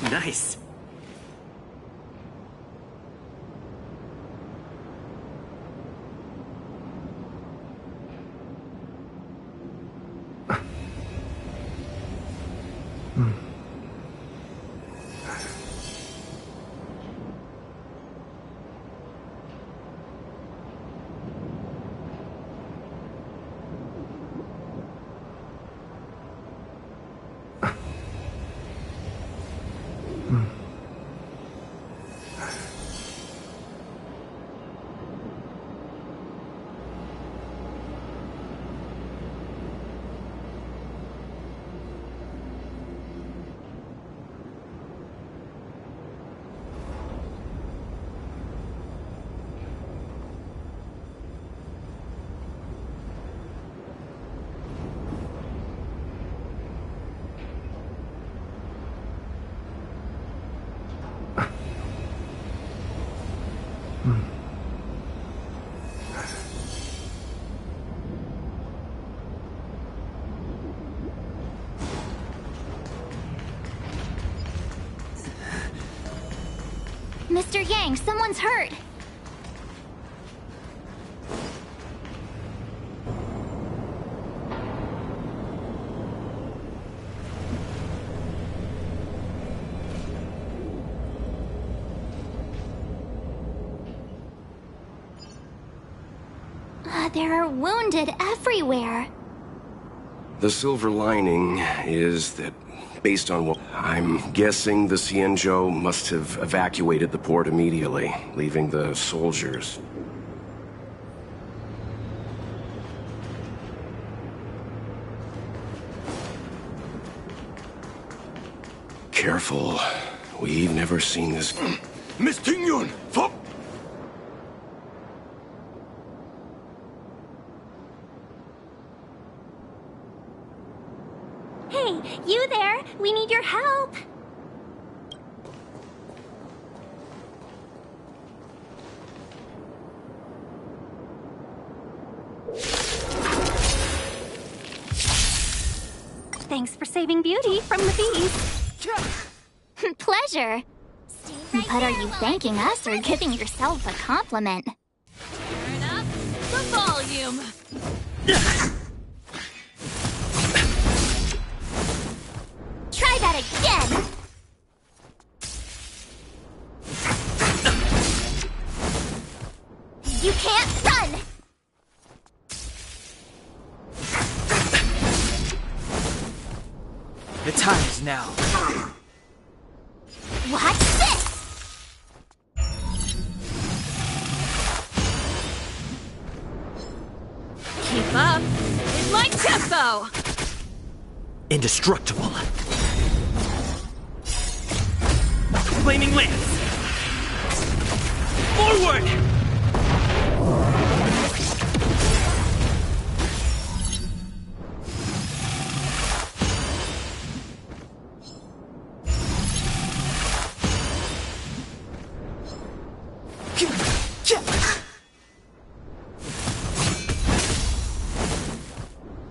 Nice. Mr. Yang, someone's hurt! There are wounded everywhere. The silver lining is that, based on what I'm guessing, the Xianzhou must have evacuated the port immediately, leaving the soldiers. Careful. We've never seen this. Miss Tingyun! Fuck! Hey, you there! We need your help! Thanks for saving Beauty from the beast. Pleasure. But are you thanking us or giving yourself a compliment? Turn up the volume. Try that again! You can't run! The time is now. Watch this! Keep up. It's my tempo. Indestructible. Flaming lance. Forward!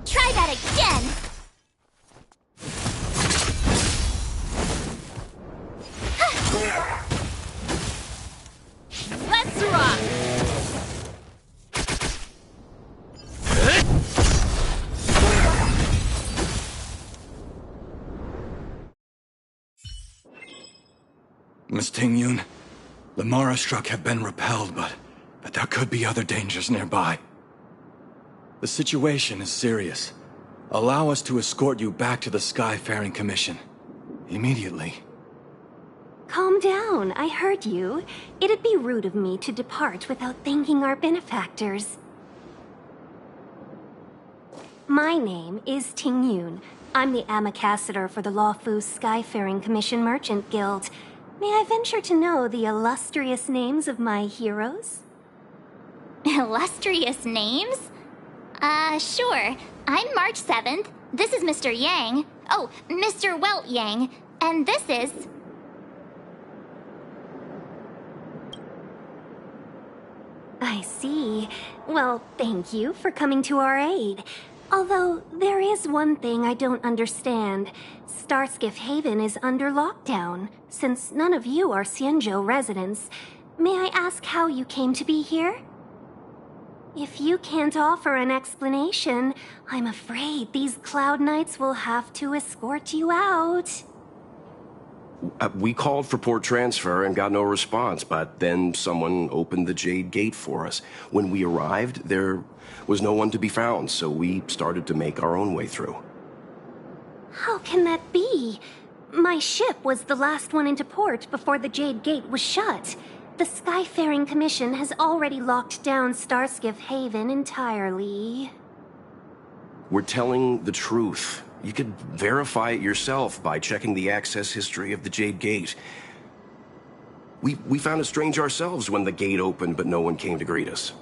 Try that again! Let's rock. Miss Tingyun, the Mara struck have been repelled, but there could be other dangers nearby. The situation is serious. Allow us to escort you back to the Skyfaring Commission. Immediately. Calm down, I heard you. It'd be rude of me to depart without thanking our benefactors. My name is Tingyun. I'm the ambassador for the Lawfu Skyfaring Commission Merchant Guild. May I venture to know the illustrious names of my heroes? Illustrious names? Sure. I'm March 7th. This is Mr. Yang. Oh, Mr. Welt Yang. And this is... I see. Well, thank you for coming to our aid. Although, there is one thing I don't understand. Starskiff Haven is under lockdown. Since none of you are Xianzhou residents, may I ask how you came to be here? If you can't offer an explanation, I'm afraid these Cloud Knights will have to escort you out. We called for port transfer and got no response, but then someone opened the Jade Gate for us. When we arrived, there was no one to be found, so we started to make our own way through. How can that be? My ship was the last one into port before the Jade Gate was shut. The Skyfaring Commission has already locked down Starskiff Haven entirely. We're telling the truth. You could verify it yourself by checking the access history of the Jade Gate. We found it strange ourselves when the gate opened, but no one came to greet us.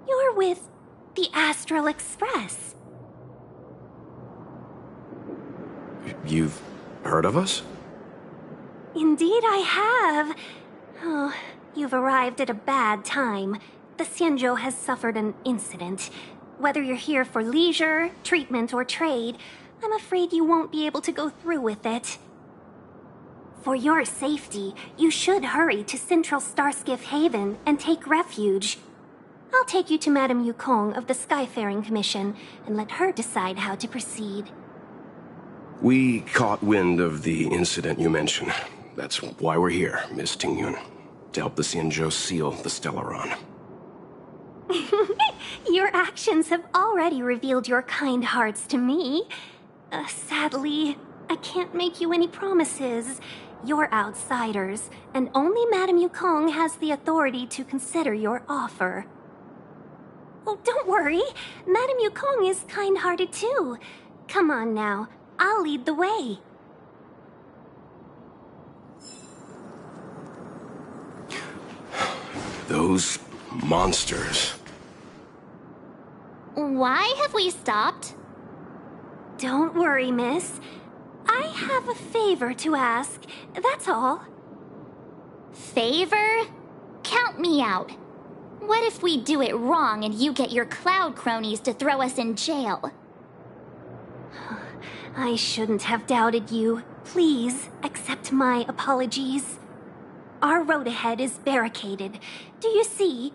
You're with the Astral Express. You've heard of us? Indeed I have. Oh, you've arrived at a bad time. The Xianzhou has suffered an incident. Whether you're here for leisure, treatment, or trade, I'm afraid you won't be able to go through with it. For your safety, you should hurry to Central Starskiff Haven and take refuge. I'll take you to Madame Yukong of the Skyfaring Commission and let her decide how to proceed. We caught wind of the incident you mentioned. That's why we're here, Miss Tingyun. To help the Xianzhou seal the Stellaron. Your actions have already revealed your kind hearts to me. Sadly, I can't make you any promises. You're outsiders, and only Madame Yukong has the authority to consider your offer. Oh, don't worry. Madame Yukong is kind-hearted too. Come on now. I'll lead the way. Those monsters. Why have we stopped? Don't worry, miss. I have a favor to ask, that's all. Favor? Count me out. What if we do it wrong and you get your cloud cronies to throw us in jail? I shouldn't have doubted you. Please, accept my apologies. Our road ahead is barricaded. Do you see?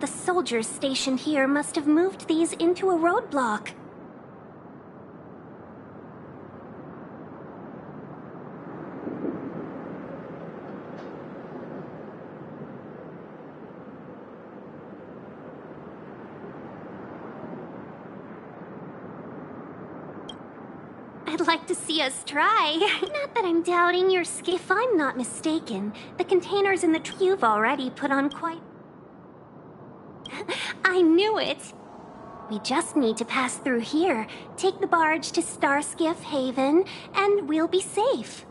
The soldiers stationed here must have moved these into a roadblock. I'd like to see us try. Not that I'm doubting your skill. If I'm not mistaken, the containers in the you've already put on quite... I knew it! We just need to pass through here, take the barge to Starskiff Haven, and we'll be safe.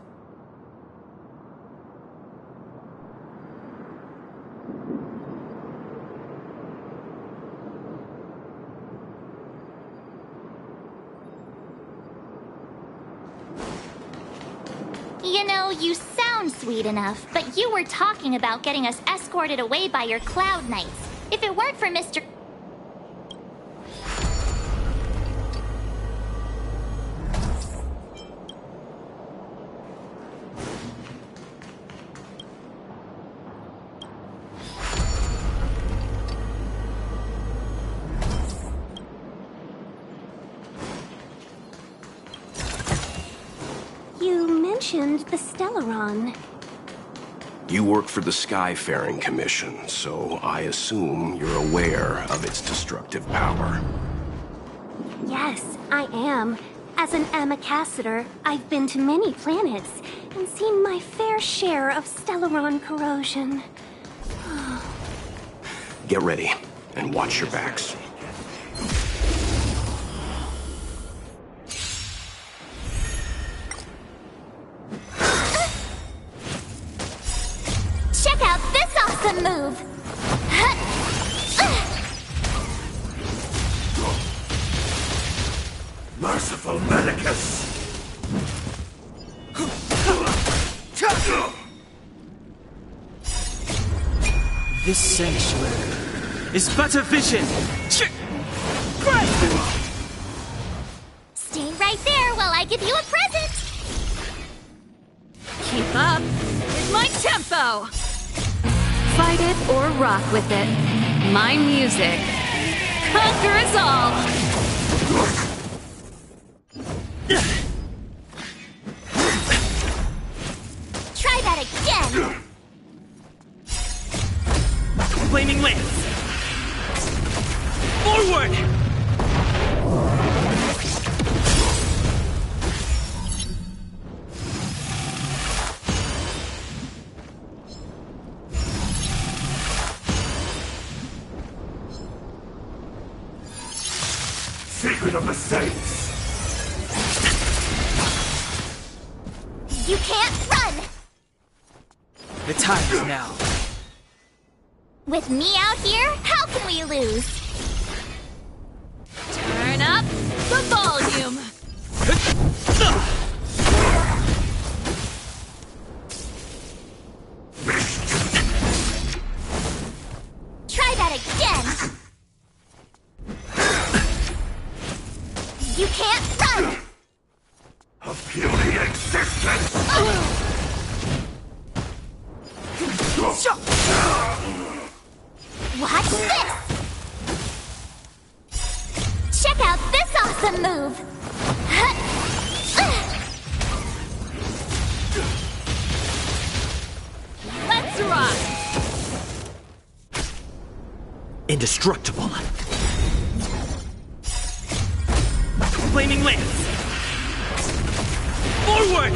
You know, you sound sweet enough, but you were talking about getting us escorted away by your Cloud Knights. If it weren't for Mr. You mentioned the Stellaron. You work for the Skyfaring Commission, so I assume you're aware of its destructive power. Yes, I am. As an ambassador, I've been to many planets and seen my fair share of Stellaron corrosion. Get ready, and watch your backs. Check out this awesome move! Merciful Medicus! This sanctuary, is but a vision. Stay right there while I give you a present! Keep up with my tempo! Fight it or rock with it. My music conquers all! Try that again! Flaming lance. Forward! Secret of the Saints! You can't run! The time is now. With me out here, how can we lose? Turn up the volume! Try that again! You can't run! A puny existence! Watch this! Check out this awesome move! Let's rock! Indestructible. Flaming lance. Forward!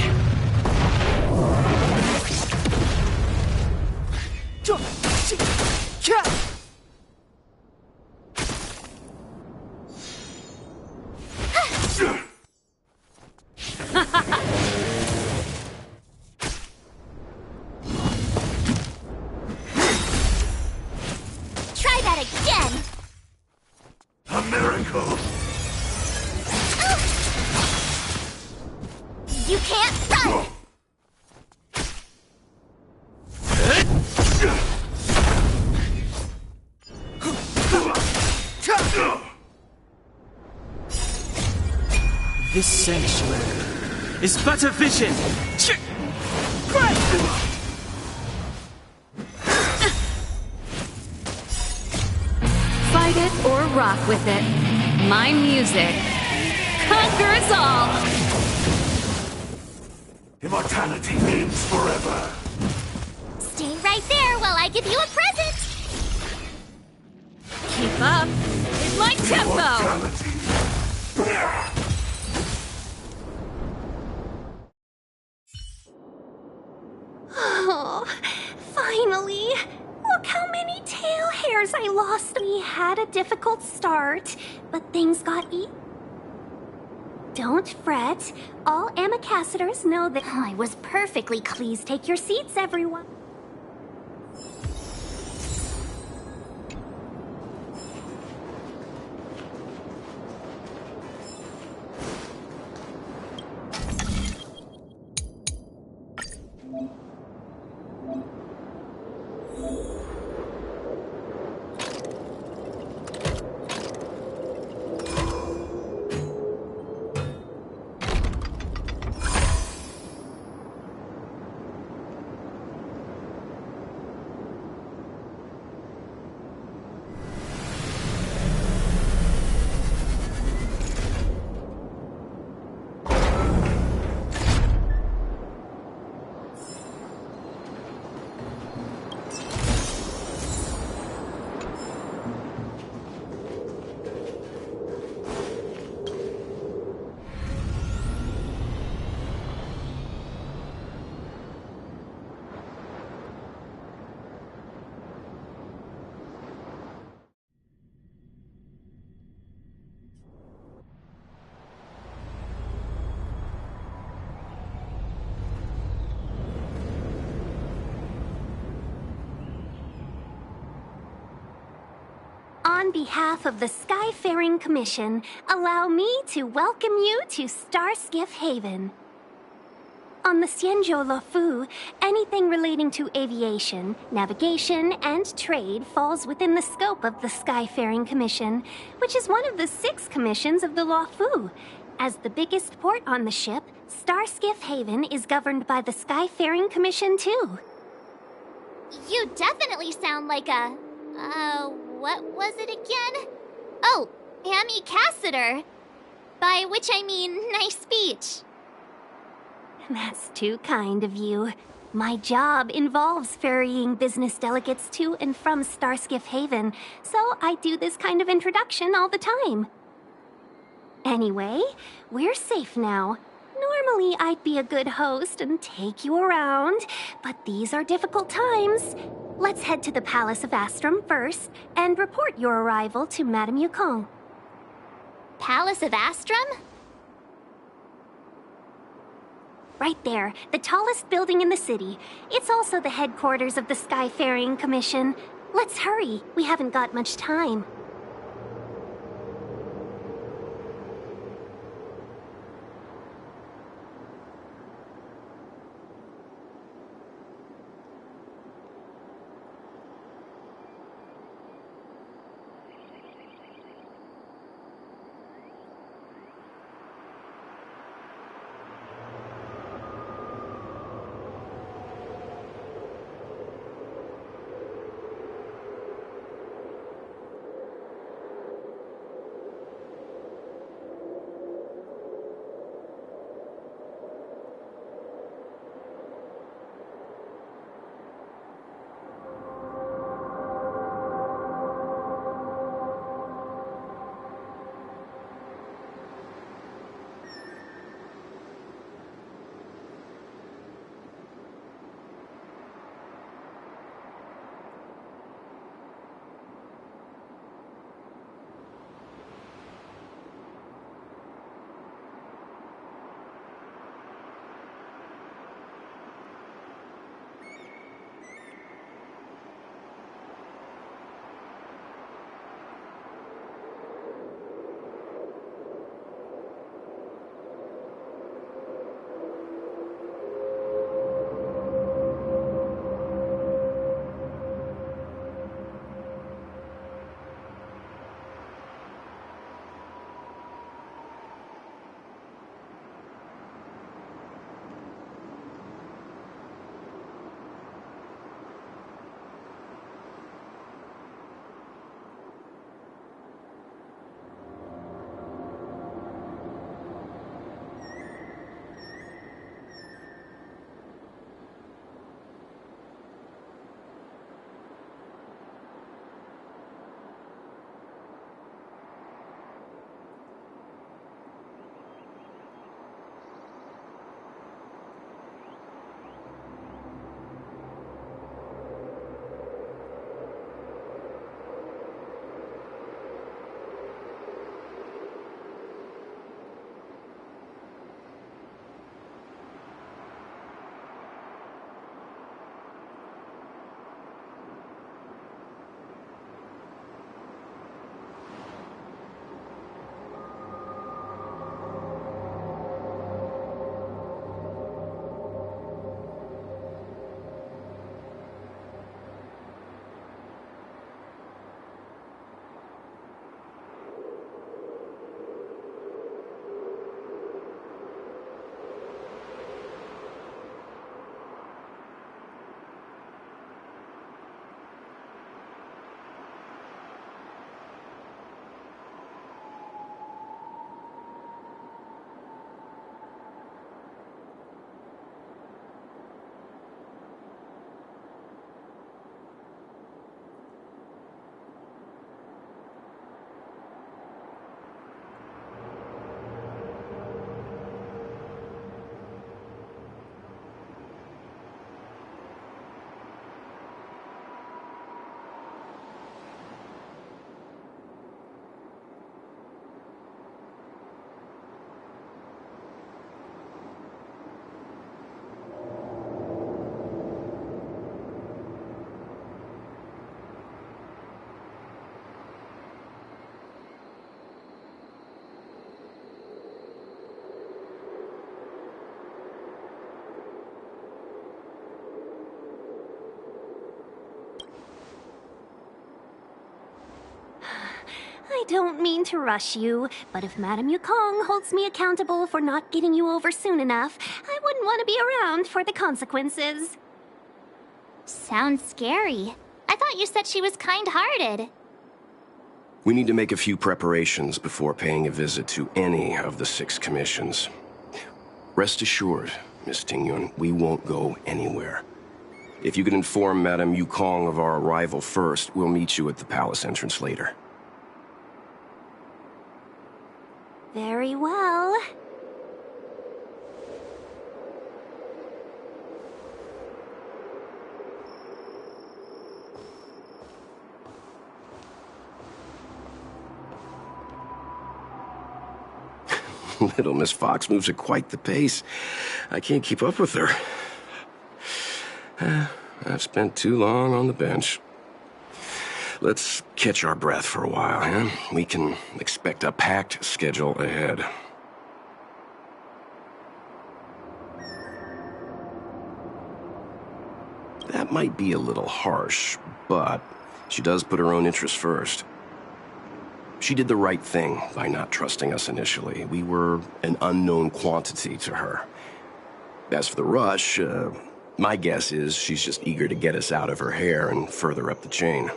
Try that again! A miracle! You can't run! This sanctuary is but a vision. Fight it or rock with it. My music conquers all! Immortality means forever! Stay right there while I give you a present! Keep up with my tempo! Immortality! Oh, finally! Look how many tail hairs I lost. We had a difficult start, but things got Don't fret. All ambassadors know that I was perfectly. Please take your seats, everyone. On behalf of the Skyfaring Commission, allow me to welcome you to Starskiff Haven. On the Xianzhou Luofu, anything relating to aviation, navigation, and trade falls within the scope of the Skyfaring Commission, which is one of the 6 commissions of the Luofu. As the biggest port on the ship, Starskiff Haven is governed by the Skyfaring Commission too. You definitely sound like a... what was it again? Oh, Amy Cassiter. By which I mean, nice speech. That's too kind of you. My job involves ferrying business delegates to and from Starskiff Haven, so I do this kind of introduction all the time. Anyway, we're safe now. Normally, I'd be a good host and take you around, but these are difficult times. Let's head to the Palace of Astrum first and report your arrival to Madame Yukong. Palace of Astrum? Right there, the tallest building in the city. It's also the headquarters of the Skyfaring Commission. Let's hurry, we haven't got much time. I don't mean to rush you, but if Madame Yukong holds me accountable for not getting you over soon enough, I wouldn't want to be around for the consequences. Sounds scary. I thought you said she was kind-hearted. We need to make a few preparations before paying a visit to any of the 6 commissions. Rest assured, Miss Tingyun, we won't go anywhere. If you can inform Madame Yukong of our arrival first, we'll meet you at the palace entrance later. Very well. Little Miss Fox moves at quite the pace. I can't keep up with her. I've spent too long on the bench. Let's catch our breath for a while, huh? We can expect a packed schedule ahead. That might be a little harsh, but she does put her own interests first. She did the right thing by not trusting us initially. We were an unknown quantity to her. As for the rush, my guess is she's just eager to get us out of her hair and further up the chain.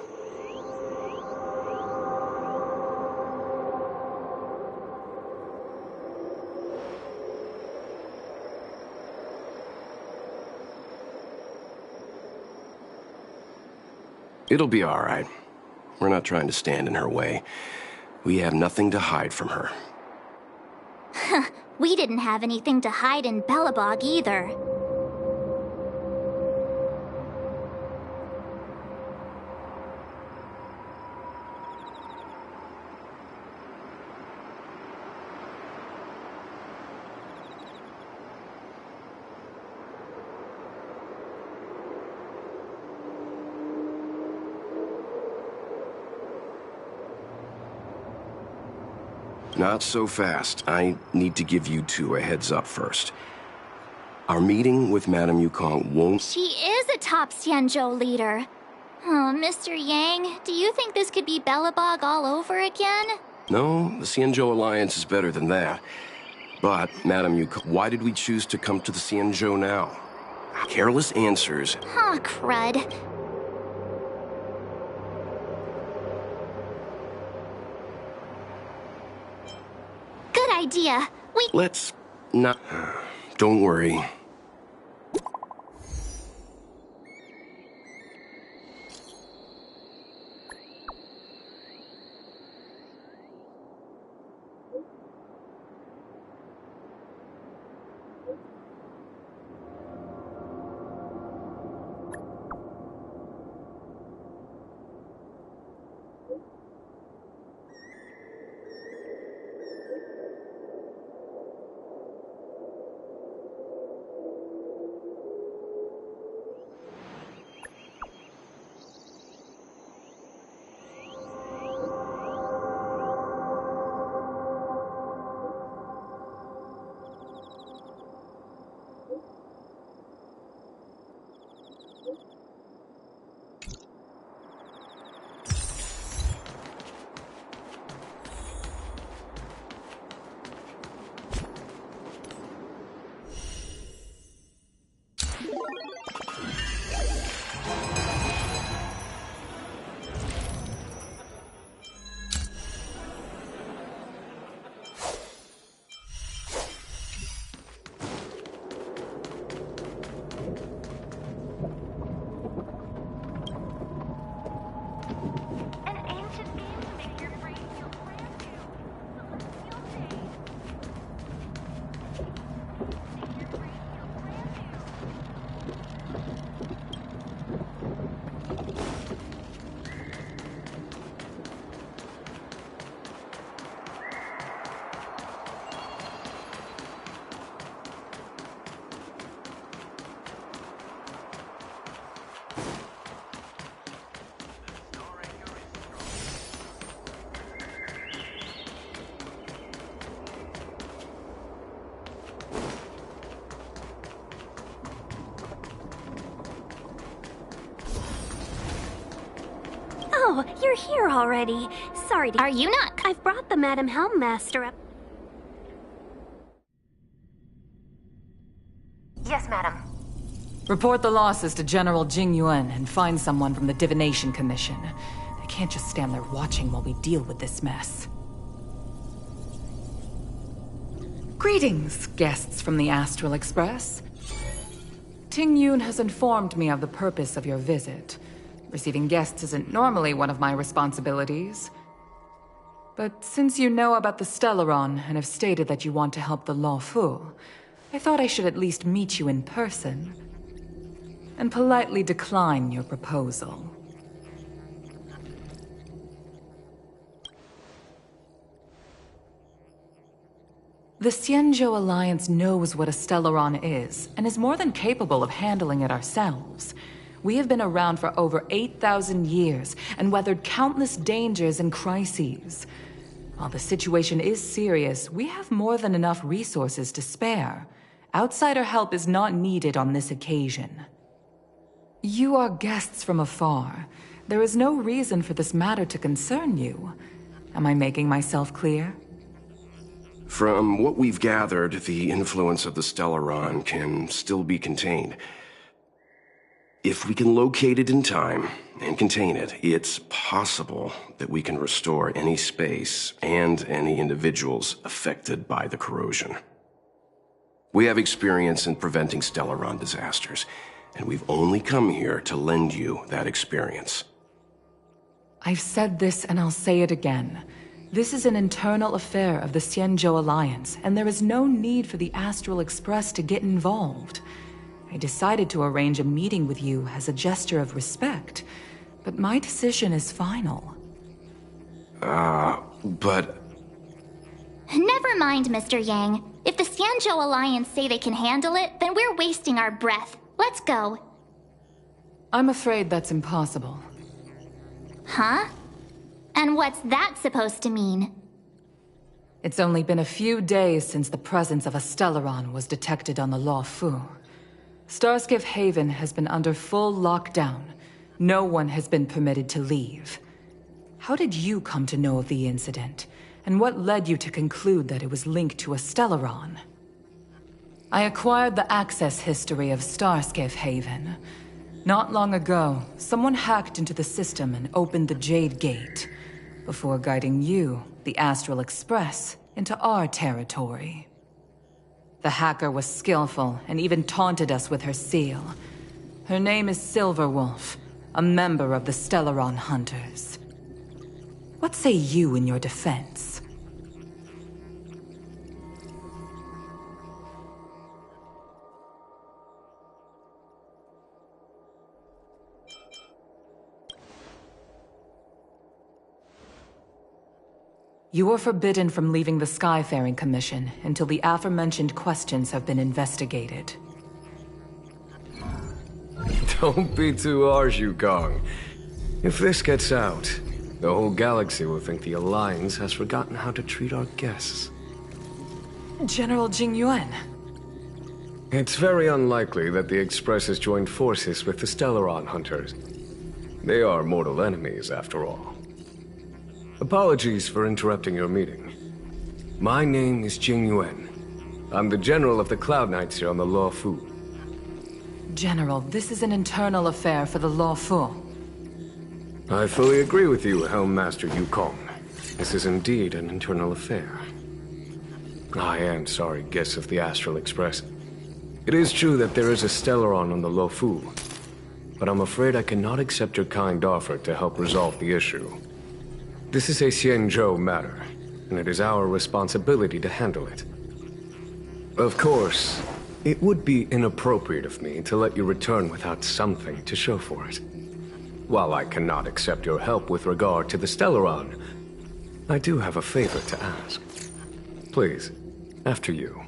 It'll be all right. We're not trying to stand in her way. We have nothing to hide from her. We didn't have anything to hide in Bellabog either. Not so fast. I need to give you 2 a heads up first. Our meeting with Madame Yukong won't... She is a top Xianzhou leader. Oh, Mr. Yang, do you think this could be Bellabog all over again? No, the Xianzhou Alliance is better than that. But, Madame Yukong, why did we choose to come to the Xianzhou now? Careless answers. Huh, crud. Good idea. Let's not... Don't worry. you're here already. Sorry to... Are you not? I've brought the Madam Helmmaster up. Yes, madam. Report the losses to General Jing Yuan and find someone from the Divination Commission. They can't just stand there watching while we deal with this mess. Greetings, guests from the Astral Express. Ting Yun has informed me of the purpose of your visit. Receiving guests isn't normally one of my responsibilities. But since you know about the Stellaron and have stated that you want to help the Law Fu, I thought I should at least meet you in person and politely decline your proposal. The Xianzhou Alliance knows what a Stellaron is, and is more than capable of handling it ourselves. We have been around for over 8,000 years, and weathered countless dangers and crises. While the situation is serious, we have more than enough resources to spare. Outsider help is not needed on this occasion. You are guests from afar. There is no reason for this matter to concern you. Am I making myself clear? From what we've gathered, the influence of the Stellaron can still be contained. If we can locate it in time and contain it, it's possible that we can restore any space and any individuals affected by the corrosion. We have experience in preventing Stellaron disasters, and we've only come here to lend you that experience. I've said this and I'll say it again. This is an internal affair of the Xianzhou Alliance, and there is no need for the Astral Express to get involved. I decided to arrange a meeting with you as a gesture of respect, but my decision is final. But... Never mind, Mr. Yang. If the Xianzhou Alliance say they can handle it, then we're wasting our breath. Let's go. I'm afraid that's impossible. Huh? And what's that supposed to mean? It's only been a few days since the presence of a Stellaron was detected on the Law Fu. Starskiff Haven has been under full lockdown. No one has been permitted to leave. How did you come to know of the incident? And what led you to conclude that it was linked to a Stellaron? I acquired the access history of Starskiff Haven. Not long ago, someone hacked into the system and opened the Jade Gate, before guiding you, the Astral Express, into our territory. The hacker was skillful and even taunted us with her seal. Her name is Silverwolf, a member of the Stellaron Hunters. What say you in your defense? You are forbidden from leaving the Skyfaring Commission until the aforementioned questions have been investigated. Don't be too harsh, Yukong. If this gets out, the whole galaxy will think the Alliance has forgotten how to treat our guests. General Jing Yuan. It's very unlikely that the Express has joined forces with the Stellaron Hunters. They are mortal enemies, after all. Apologies for interrupting your meeting. My name is Jing Yuan. I'm the General of the Cloud Knights here on the Law Fu. General, this is an internal affair for the Law Fu. I fully agree with you, Helm Master Yukong. This is indeed an internal affair. I am sorry, guests of the Astral Express. It is true that there is a Stellaron on the Law Fu, but I'm afraid I cannot accept your kind offer to help resolve the issue. This is a Xianzhou matter, and it is our responsibility to handle it. Of course, it would be inappropriate of me to let you return without something to show for it. While I cannot accept your help with regard to the Stellaron, I do have a favor to ask. Please, after you.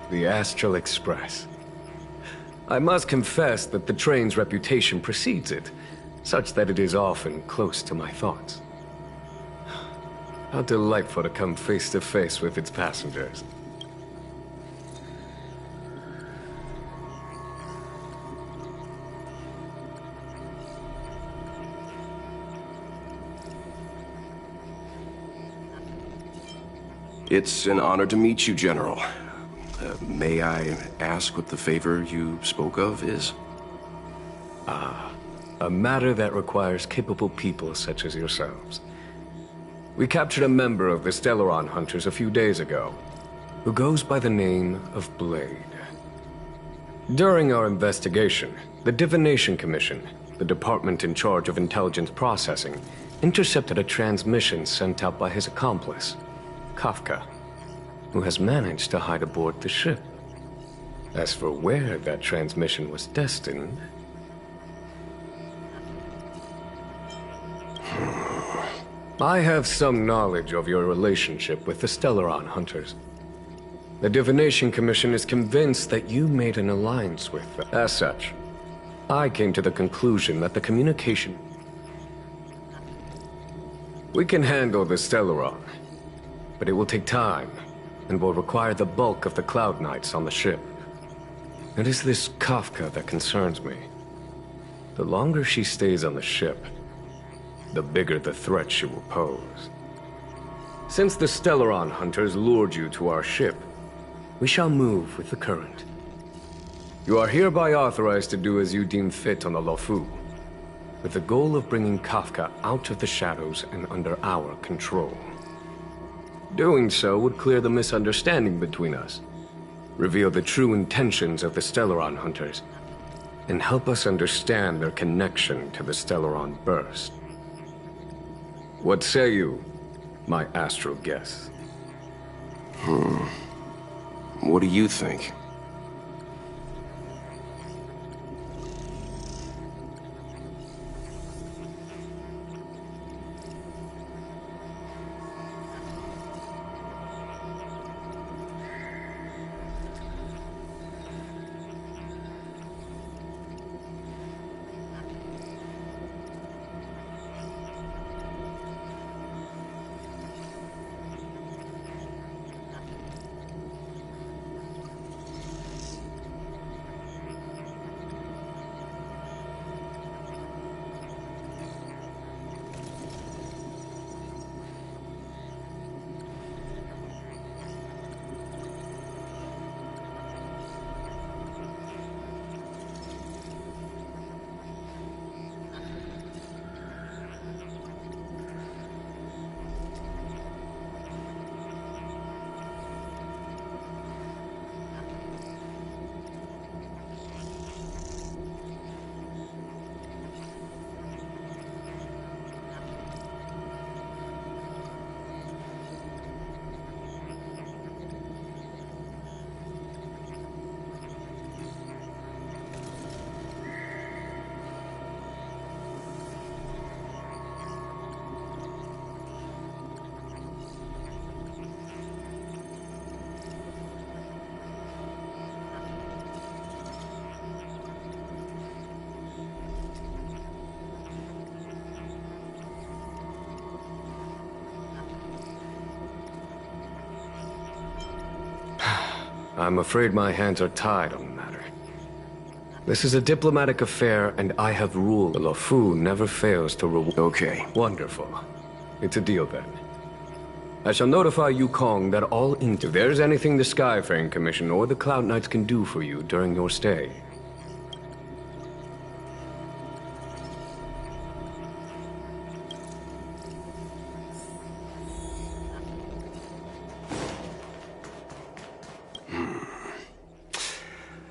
The Astral Express. I must confess that the train's reputation precedes it, such that it is often close to my thoughts. How delightful to come face to face with its passengers. It's an honor to meet you, General. May I ask what the favor you spoke of is? A matter that requires capable people such as yourselves. We captured a member of the Stellaron Hunters a few days ago, who goes by the name of Blade. During our investigation, the Divination Commission, the department in charge of intelligence processing, intercepted a transmission sent out by his accomplice, Kafka, who has managed to hide aboard the ship. As for where that transmission was destined... I have some knowledge of your relationship with the Stellaron Hunters. The Divination Commission is convinced that you made an alliance with them. As such, I came to the conclusion that the communication... We can handle the Stellaron, but it will take time, and will require the bulk of the Cloud Knights on the ship. It is this Kafka that concerns me. The longer she stays on the ship, the bigger the threat she will pose. Since the Stellaron Hunters lured you to our ship, we shall move with the current. You are hereby authorized to do as you deem fit on the Luofu, with the goal of bringing Kafka out of the shadows and under our control. Doing so would clear the misunderstanding between us, reveal the true intentions of the Stellaron Hunters, and help us understand their connection to the Stellaron Burst. What say you, my astral guests? What do you think? I'm afraid my hands are tied on the matter. This is a diplomatic affair, and I have ruled. The Luofu never fails to reward. Okay. Wonderful. It's a deal then. I shall notify Yukong that if there's anything the Skyfaring Commission or the Cloud Knights can do for you during your stay.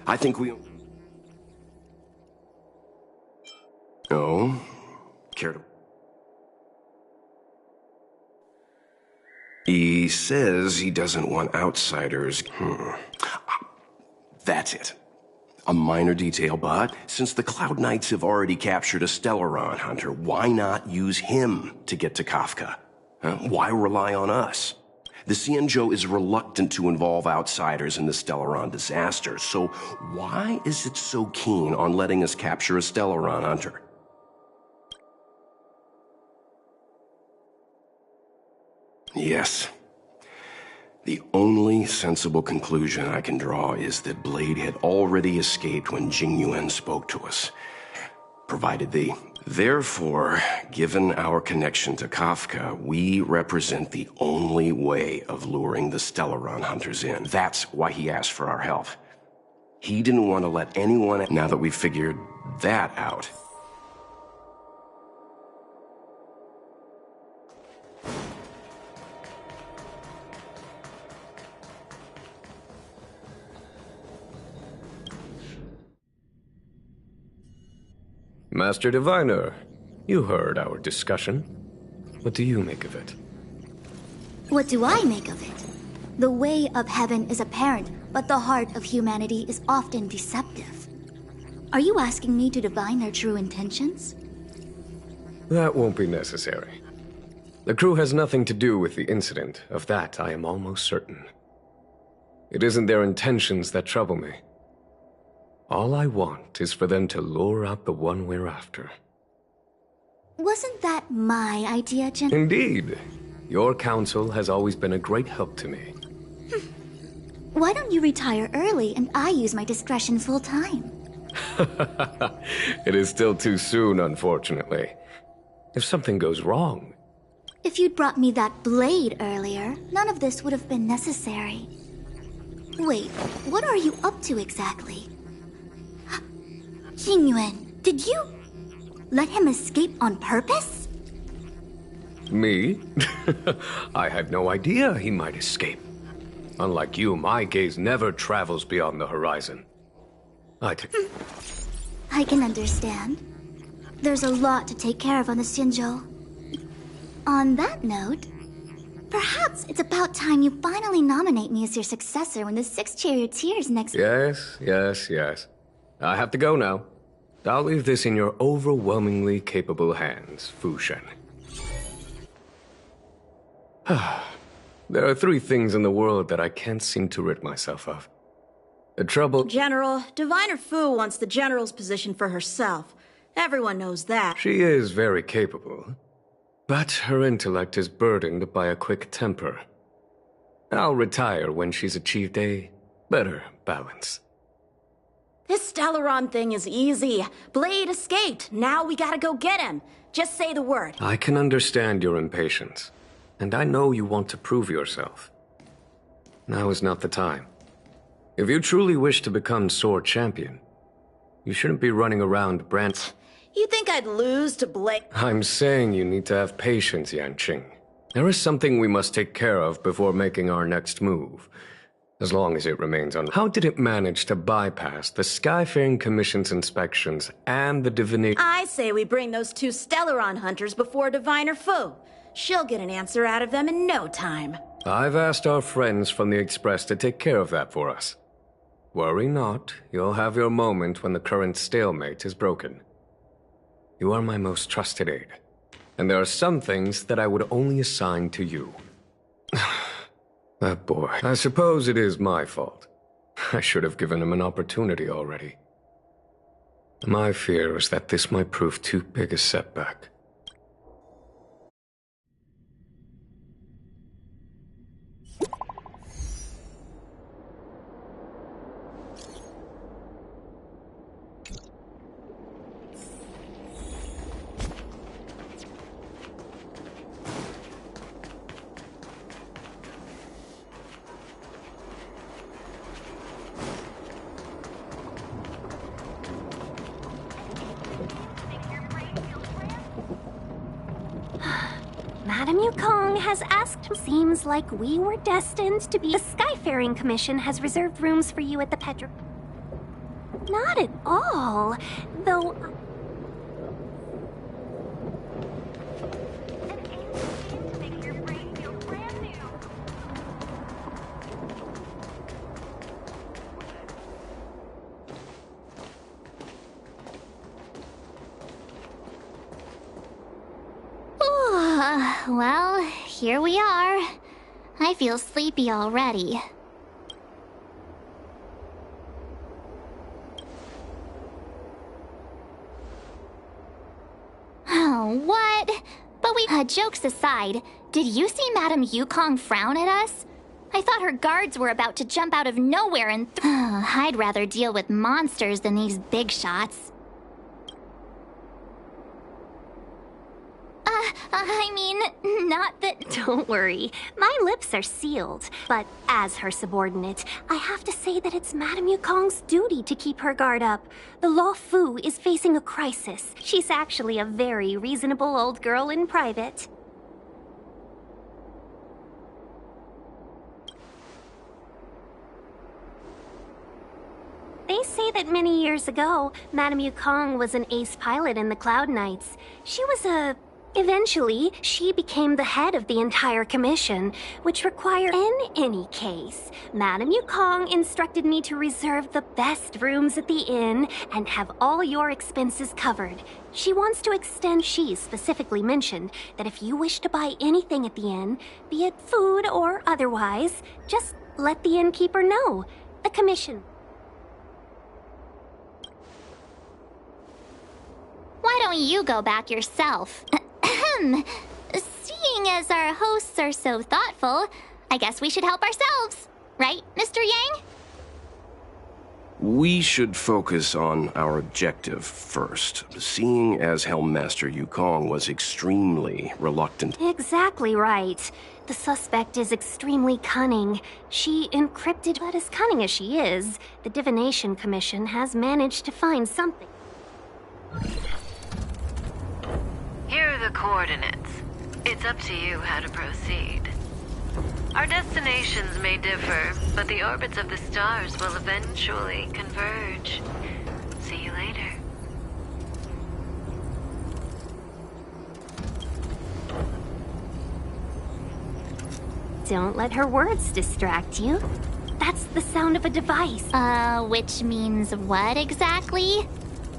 I think we... Oh? Care to... He says he doesn't want outsiders. That's it. A minor detail, but since the Cloud Knights have already captured a Stellaron Hunter, why not use him to get to Kafka? Why rely on us? The Xianzhou is reluctant to involve outsiders in the Stellaron disaster, so why is it so keen on letting us capture a Stellaron Hunter? Yes. The only sensible conclusion I can draw is that Blade had already escaped when Jing Yuan spoke to us. Provided they Therefore, given our connection to Kafka, we represent the only way of luring the Stellaron hunters in. That's why he asked for our help. He didn't want to let anyone... Now that we've figured that out... Master Diviner, you heard our discussion. What do you make of it? What do I make of it? The way of heaven is apparent, but the heart of humanity is often deceptive. Are you asking me to divine their true intentions? That won't be necessary. The crew has nothing to do with the incident. Of that, I am almost certain. It isn't their intentions that trouble me. All I want is for them to lure out the one we're after. Wasn't that my idea, Indeed. Your counsel has always been a great help to me. Why don't you retire early and I use my discretion full time? It is still too soon, unfortunately. If something goes wrong... If you'd brought me that blade earlier, none of this would have been necessary. Wait, what are you up to exactly? Qingyuan, did you let him escape on purpose? Me? I had no idea he might escape. Unlike you, my gaze never travels beyond the horizon. I can understand. There's a lot to take care of on the Xinzhou. On that note, perhaps it's about time you finally nominate me as your successor when the 6th Charioteers next... Yes. I have to go now. I'll leave this in your overwhelmingly capable hands, Fu Shen. There are 3 things in the world that I can't seem to rid myself of. The trouble... General, Diviner Fu wants the General's position for herself. Everyone knows that. She is very capable, but her intellect is burdened by a quick temper. I'll retire when she's achieved a better balance. This Stellaron thing is easy. Blade escaped. Now we gotta go get him. Just say the word. I can understand your impatience, and I know you want to prove yourself. Now is not the time. If you truly wish to become Sword Champion, you shouldn't be running around You think I'd lose to Blade? I'm saying you need to have patience, Yanqing. There is something we must take care of before making our next move. As long as it remains on... How did it manage to bypass the Skyfaring Commission's inspections and the divination... I say we bring those 2 Stellaron hunters before Diviner Fu. She'll get an answer out of them in no time. I've asked our friends from the Express to take care of that for us. Worry not, you'll have your moment when the current stalemate is broken. You are my most trusted aide, and there are some things that I would only assign to you. That boy. I suppose it is my fault. I should have given him an opportunity already. My fear is that this might prove too big a setback. Madame Yukong has asked. Seems like we were destined to be. The Skyfaring Commission has reserved rooms for you at the Petro. Not at all, though. Well, here we are. I feel sleepy already. Oh, what? But jokes aside, did you see Madame Yukong frown at us? I thought her guards were about to jump out of nowhere and I'd rather deal with monsters than these big shots. I mean, not that... Don't worry, my lips are sealed. But as her subordinate, I have to say that it's Madame Yukong's duty to keep her guard up. The Law Fu is facing a crisis. She's actually a very reasonable old girl in private. They say that many years ago, Madame Yukong was an ace pilot in the Cloud Knights. She was Eventually, she became the head of the entire commission, which required... In any case, Madame Yukong instructed me to reserve the best rooms at the inn and have all your expenses covered. She wants to extend... She specifically mentioned that if you wish to buy anything at the inn, be it food or otherwise, just let the innkeeper know. The commission... Why don't you go back yourself? Seeing as our hosts are so thoughtful, I guess we should help ourselves. Right, Mr. Yang? We should focus on our objective first, seeing as Helmmaster Yukong was extremely reluctant. Exactly right. The suspect is extremely cunning. She encrypted, but as cunning as she is, the Divination Commission has managed to find something. Here are the coordinates. It's up to you how to proceed. Our destinations may differ, but the orbits of the stars will eventually converge. See you later. Don't let her words distract you. That's the sound of a device. Which means what exactly?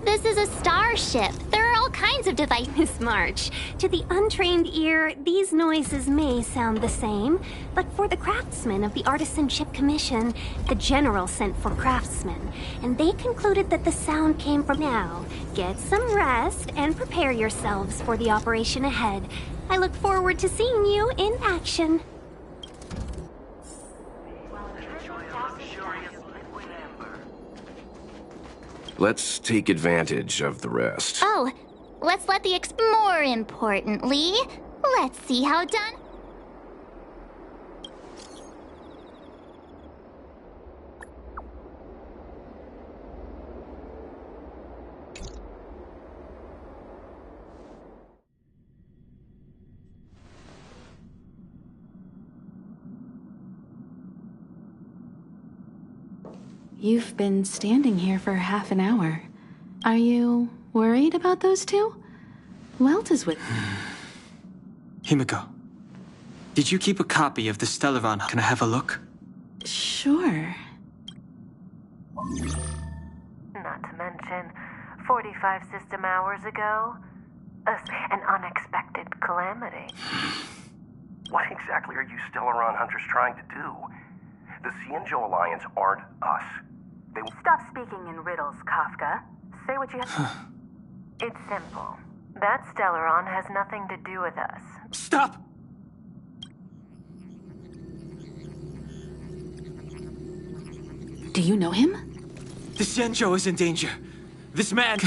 This is a starship. There are all kinds of devices. Miss March, to the untrained ear, these noises may sound the same, but for the craftsmen of the Artisanship Commission, the General sent for craftsmen, and they concluded that the sound came from... Now, get some rest and prepare yourselves for the operation ahead. I look forward to seeing you in action. Let's take advantage of the rest. Oh, let's let the more importantly, let's see how done... You've been standing here for half an hour. Are you worried about those two? Welt is with... Himiko, did you keep a copy of the Stellaron? Can I have a look? Sure. Not to mention, 45 system hours ago, an unexpected calamity. What exactly are you Stellaron hunters trying to do? The Xianzhou Alliance aren't us. They... Stop speaking in riddles, Kafka. Say what you have. It's simple. That Stellaron has nothing to do with us. Stop! Do you know him? The Xianzhou is in danger. This man...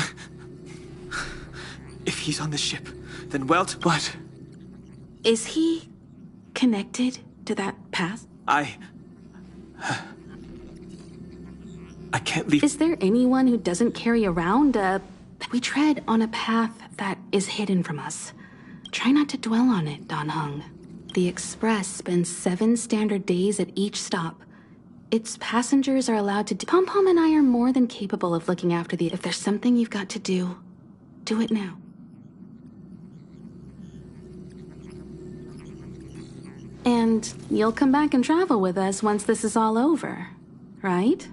If he's on the ship, then Welt... What? Is he connected to that path? I can't leave... Is there anyone who doesn't carry around a... We tread on a path that is hidden from us. Try not to dwell on it, Dan Heng. The Express spends 7 standard days at each stop. Its passengers are allowed to... Pom-Pom and I are more than capable of looking after the... If there's something you've got to do, do it now. And you'll come back and travel with us once this is all over, right?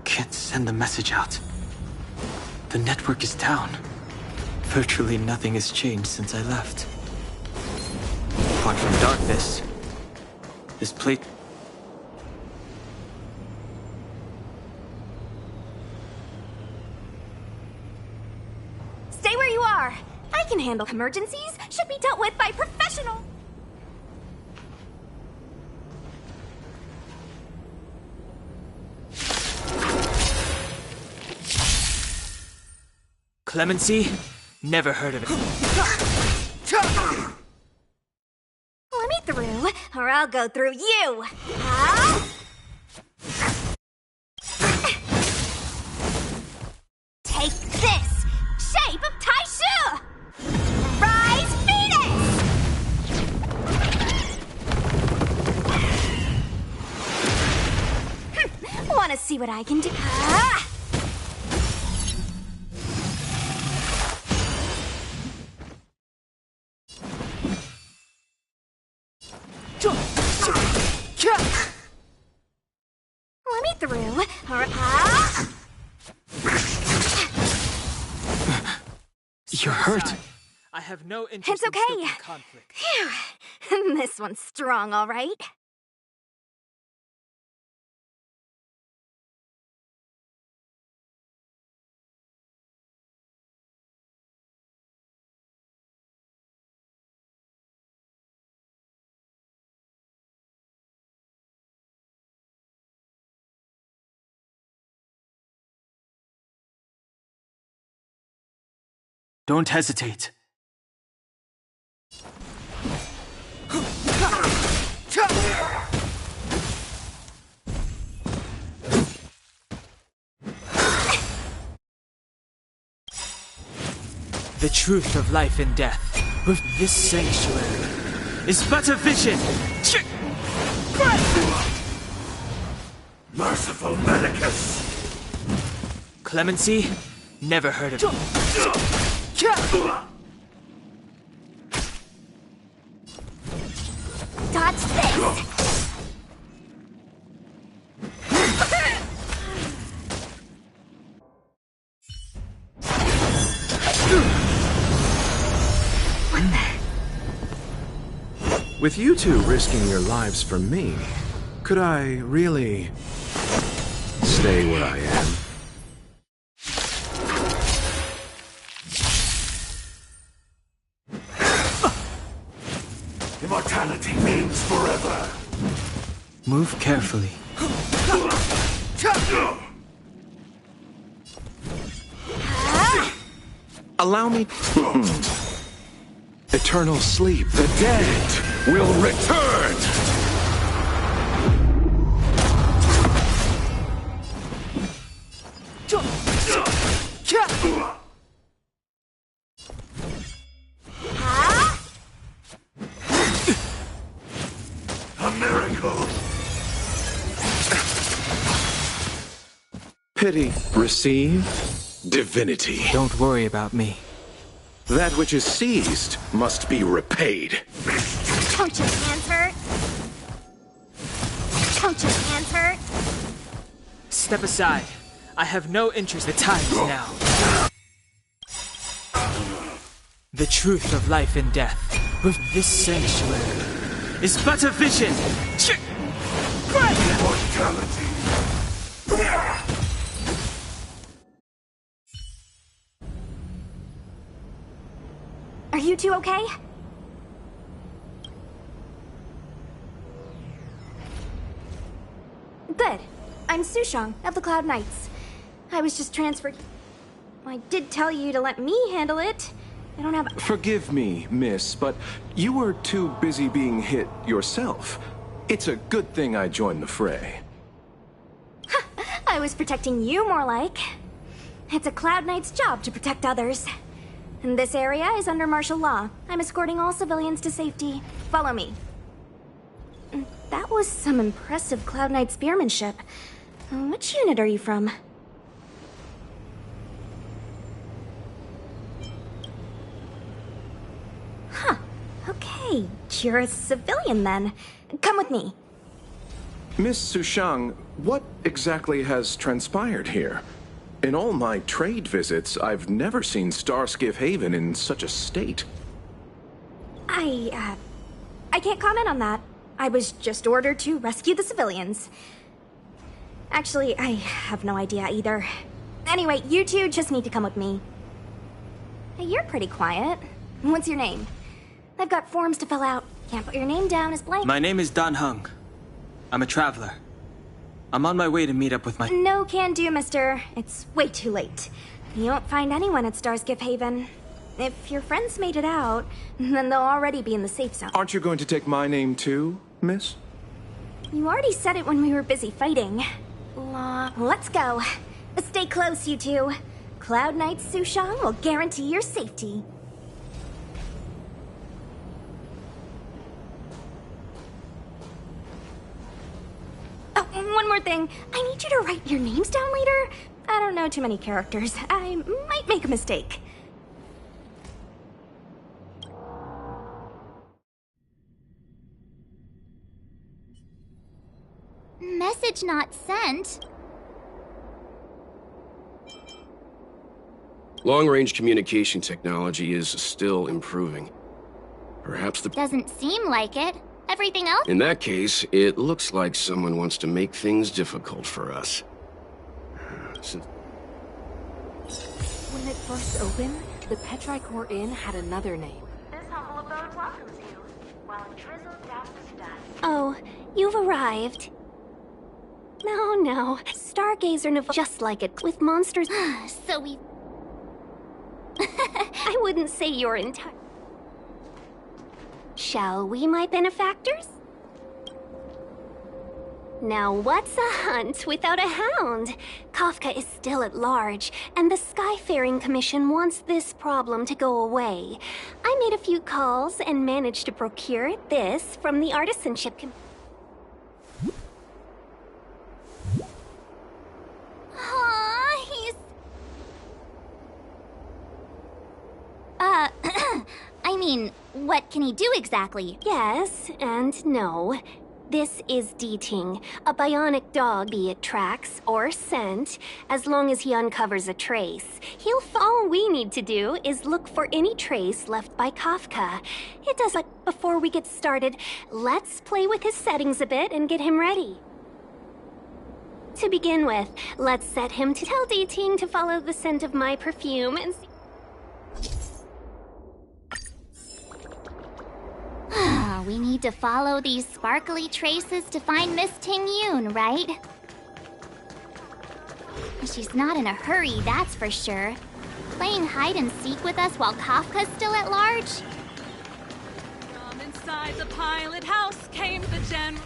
Can't send the message out. The network is down. Virtually nothing has changed since I left. Apart from darkness, this plate... are. I can handle emergencies. Should be dealt with by professional. Clemency? Never heard of it. Let me through, or I'll go through you. Huh? Take this! Shape of Taishu! Rise, Venus! Wanna see what I can do? Ah! Let me through, or You're hurt. I have no interest It's okay. in stoking conflict. Phew. This one's strong, all right? Don't hesitate. The truth of life and death with this sanctuary is but a vision. Merciful Medicus! Clemency? Never heard of it. Dodge this! With you two risking your lives for me, could I really stay where I am? Immortality means forever. Move carefully. Allow me... Eternal sleep. The dead will return! A miracle! Pity. Receive divinity. Don't worry about me. That which is seized must be repaid. Don't your hands hurt? Don't your hands hurt? Step aside. I have no interest. The time is now. The truth of life and death with this sanctuary is but a vision. Immortality! Are you two okay? Good. I'm Sushang of the Cloud Knights. I was just transferred. I did tell you to let me handle it. I don't have... Forgive me, miss, but you were too busy being hit yourself. It's a good thing I joined the fray. I was protecting you more like. It's a Cloud Knight's job to protect others. And this area is under martial law. I'm escorting all civilians to safety. Follow me. That was some impressive Cloud Knight spearmanship. Which unit are you from? Huh. Okay, you're a civilian then. Come with me. Miss Sushang, what exactly has transpired here? In all my trade visits, I've never seen Starskiff Haven in such a state. I can't comment on that. I was just ordered to rescue the civilians. Actually, I have no idea either. Anyway, you two just need to come with me. Hey, you're pretty quiet. What's your name? I've got forms to fill out. Can't put your name down as blank. My name is Dan Hung. I'm a traveler. I'm on my way to meet up with my... No can do, mister. It's way too late. You won't find anyone at Starskiff Haven. If your friends made it out, then they'll already be in the safe zone. Aren't you going to take my name too, miss? You already said it when we were busy fighting. Let's go. Stay close, you two. Cloud Knight's Sushang will guarantee your safety. Oh, one more thing. I need you to write your names down later. I don't know too many characters. I might make a mistake. Message not sent. Long-range communication technology is still improving. Perhaps the... Doesn't seem like it. Everything else? In that case, it looks like someone wants to make things difficult for us. When it first opened, the Petrichor Inn had another name. This humble abode welcomes you, while it drizzles down to dust. Oh, you've arrived. No. Stargazer Nav just like it, with monsters. So we... I wouldn't say you're entire. Shall we, my benefactors? Now what's a hunt without a hound? Kafka is still at large, and the Skyfaring Commission wants this problem to go away. I made a few calls and managed to procure this from the Artisanship Commission. I mean, what can he do exactly? Yes and no. This is Deeting, a bionic dog, be it tracks or scent, as long as he uncovers a trace. All we need to do is look for any trace left by Kafka. It does. But before we get started, let's play with his settings a bit and get him ready. To begin with, let's set him to tell Deeting to follow the scent of my perfume and see. We need to follow these sparkly traces to find Miss Ting Yun, right? She's not in a hurry, that's for sure. Playing hide and seek with us while Kafka's still at large? From inside the pilot house came the general.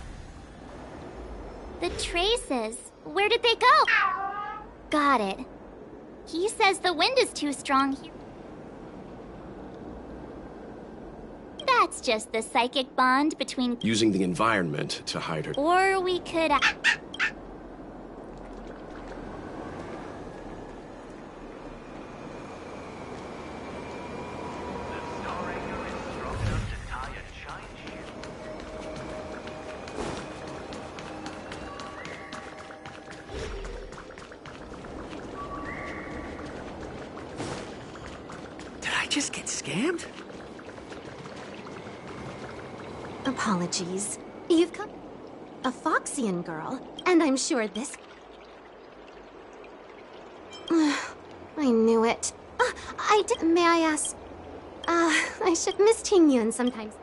The traces. Where did they go? Got it. He says the wind is too strong here. That's just the psychic bond between... Using the environment to hide her... Or we could... Did I just get scammed? Apologies. You've come... A Foxian girl, and I'm sure this... I knew it. I did... May I ask... I should miss Ting Yun sometimes.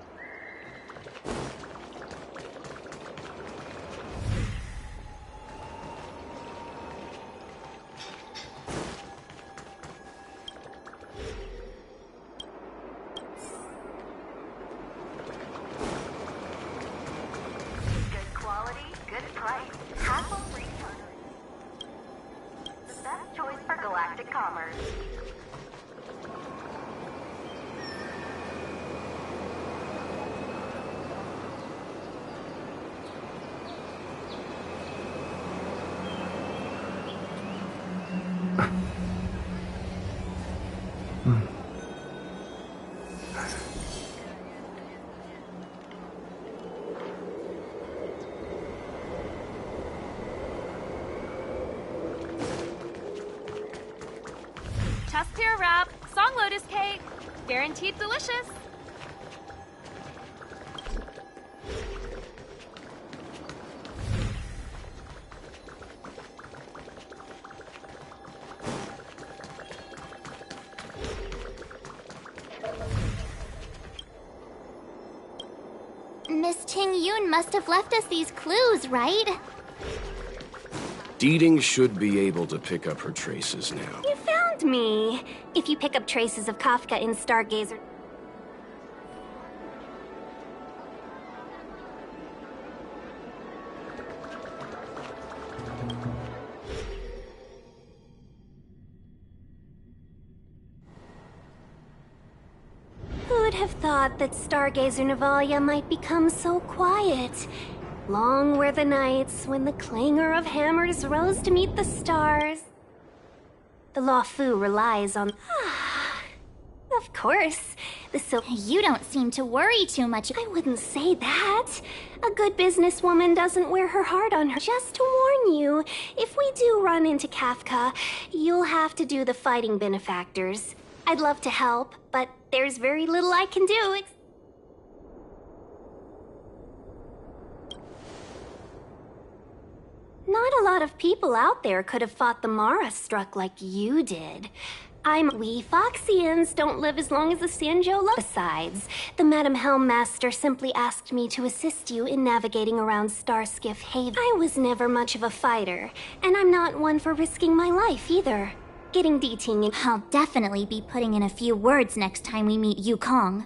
Chest tier wrap, song lotus cake, guaranteed delicious. Miss Ting Yun must have left us these clues, right? Deeding should be able to pick up her traces now. You found me. If you pick up traces of Kafka in Stargazer... Who'd have thought that Stargazer Navalia might become so quiet? Long were the nights when the clangor of hammers rose to meet the stars. The Law Fu relies on... Of course. You don't seem to worry too much. I wouldn't say that. A good businesswoman doesn't wear her heart on her. Just to warn you, if we do run into Kafka, you'll have to do the fighting benefactors. I'd love to help, but there's very little I can do. Not a lot of people out there could have fought the Mara struck like you did. We Foxians don't live as long as the Sanjo live. Besides, the Madam Helmmaster simply asked me to assist you in navigating around Starskiff Haven. I was never much of a fighter, and I'm not one for risking my life either. Getting Deeting... I'll definitely be putting in a few words next time we meet Yukong.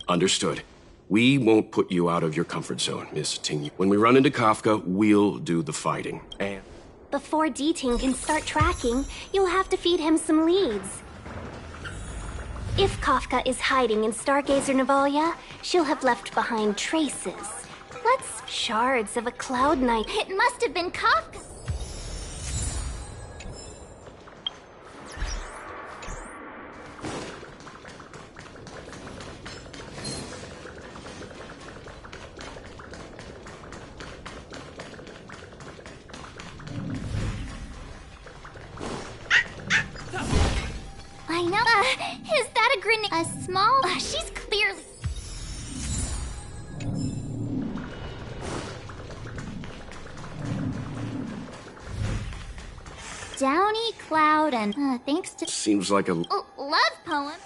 Understood. We won't put you out of your comfort zone, Miss Ting. When we run into Kafka, we'll do the fighting. And... Before Deeting can start tracking, you'll have to feed him some leads. If Kafka is hiding in Stargazer Navalia, she'll have left behind traces. Let's shards of a Cloud Knight. It must have been Kafka. I know. Is that a grenade? A small? She's clearly... Downy Cloud and thanks to... Seems like a... love poem.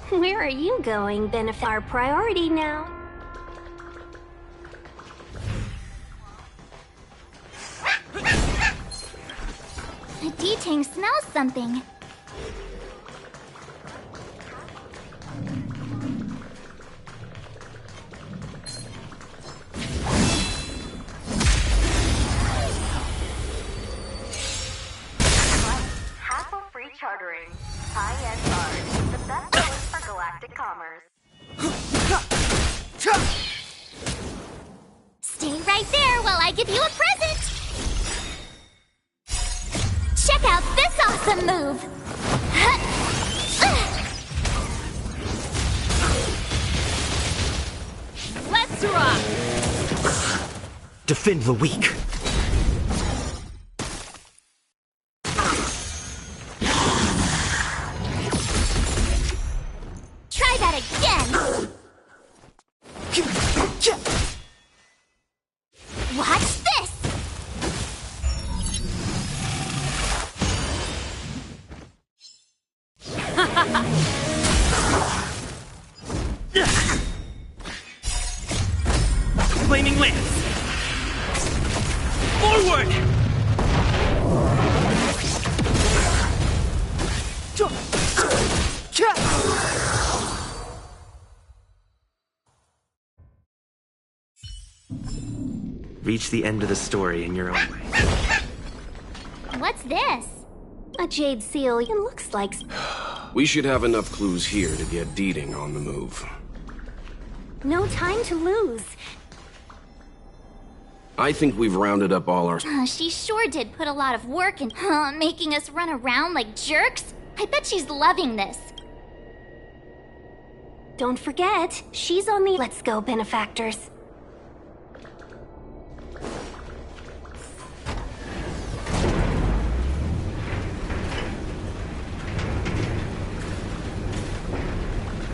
Where are you going, Benefit? Our priority now. Deeting smells something. Hassle-free chartering. High-end cars. The best choice for galactic commerce. Stay right there while I give you a present. Check out this awesome move! Let's rock! Defend the weak. Try that again! Watch this! Flaming lance! Forward! Reach the end of the story in your own way. What's this? A jade seal. It looks like... We should have enough clues here to get Deeding on the move. No time to lose. I think we've rounded up all our... She sure did put a lot of work in making us run around like jerks. I bet she's loving this. Don't forget, she's on the... Let's go, benefactors.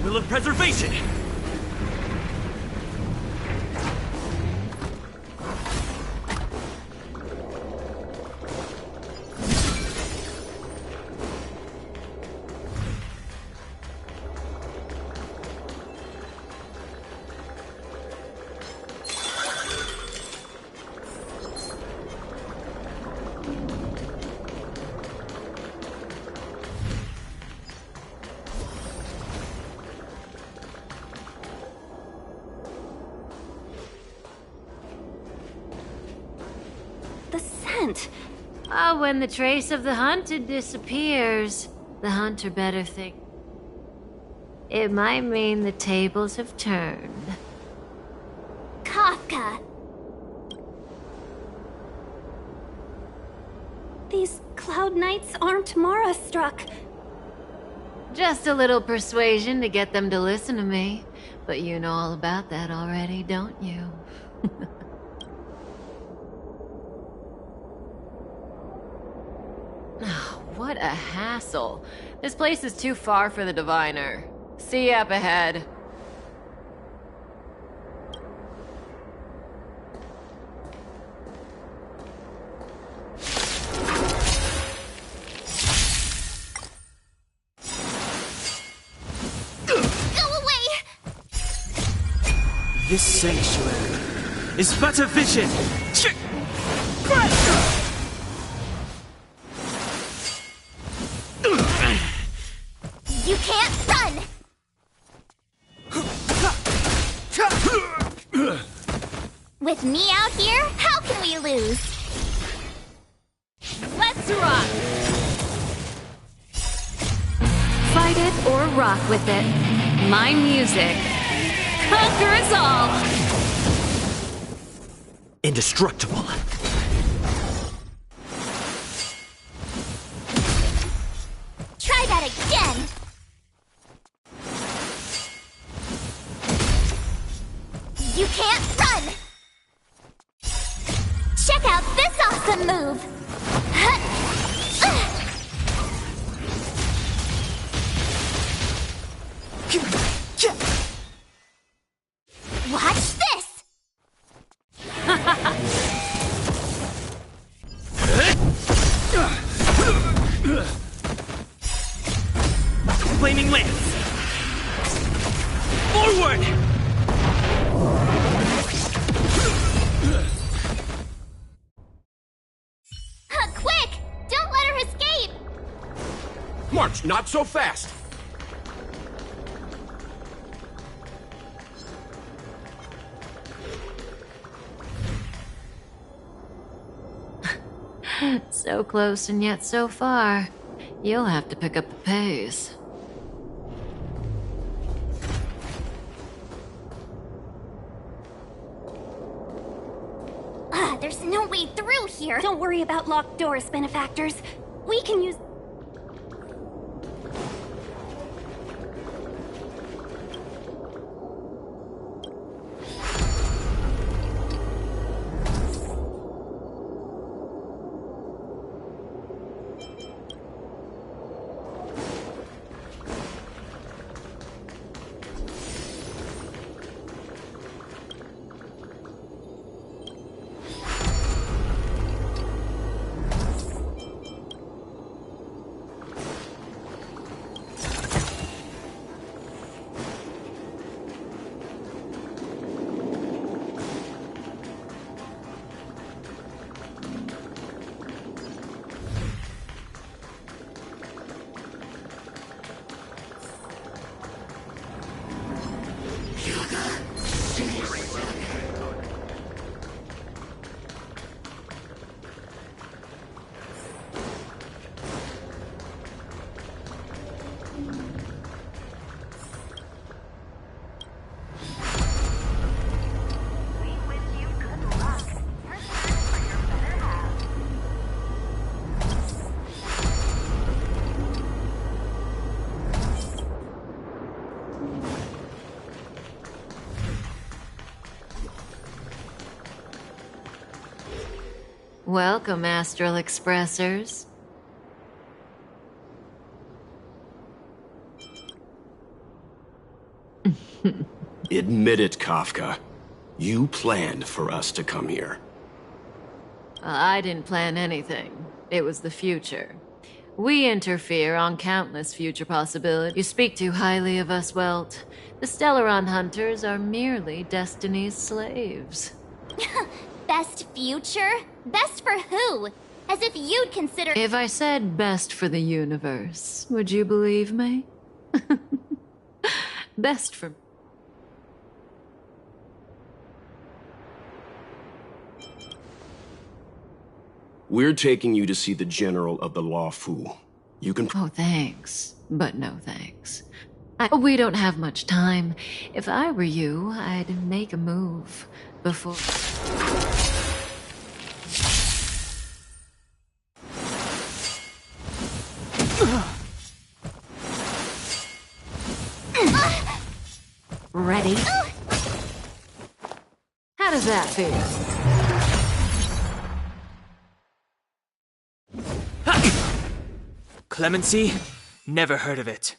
Will of preservation! happened? Oh, when the trace of the hunted disappears, the hunter better think. It might mean the tables have turned. Kafka! These Cloud Knights aren't Mara struck. Just a little persuasion to get them to listen to me. But you know all about that already, don't you? Oh, what a hassle. This place is too far for the diviner. See you up ahead. This sanctuary is but a vision. You can't run! With me out here, how can we lose? Let's rock! Fight it or rock with it. My music. Conquer us all! Indestructible. Try that again! You can't run! Check out this awesome move! Watch this! Flaming lance! Forward! Quick! Don't let her escape! March, not so fast! So close and yet so far. You'll have to pick up the pace. There's no way through here! Don't worry about locked doors, benefactors. We can use... Welcome, Astral Expressors. Admit it, Kafka. You planned for us to come here. I didn't plan anything. It was the future. We interfere on countless future possibilities. You speak too highly of us, Welt. The Stellaron Hunters are merely Destiny's slaves. Best future? Best for who? As if you'd consider— If I said best for the universe, would you believe me? Best for... We're taking you to see the General of the Law Fu. You can... Oh, thanks. But no thanks. We don't have much time. If I were you, I'd make a move before... Ready? How does that feel? Clemency? Never heard of it.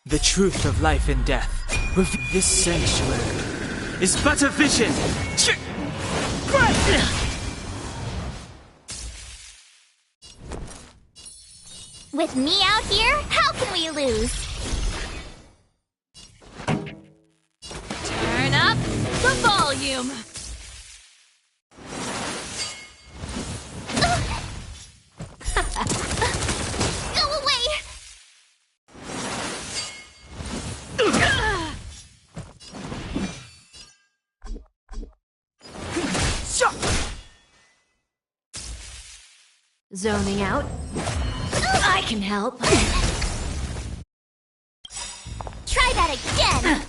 The truth of life and death. This sanctuary is but a vision. With me out here, how can we lose? Turn up the volume. Go away! Zoning out. I can help. Try that again!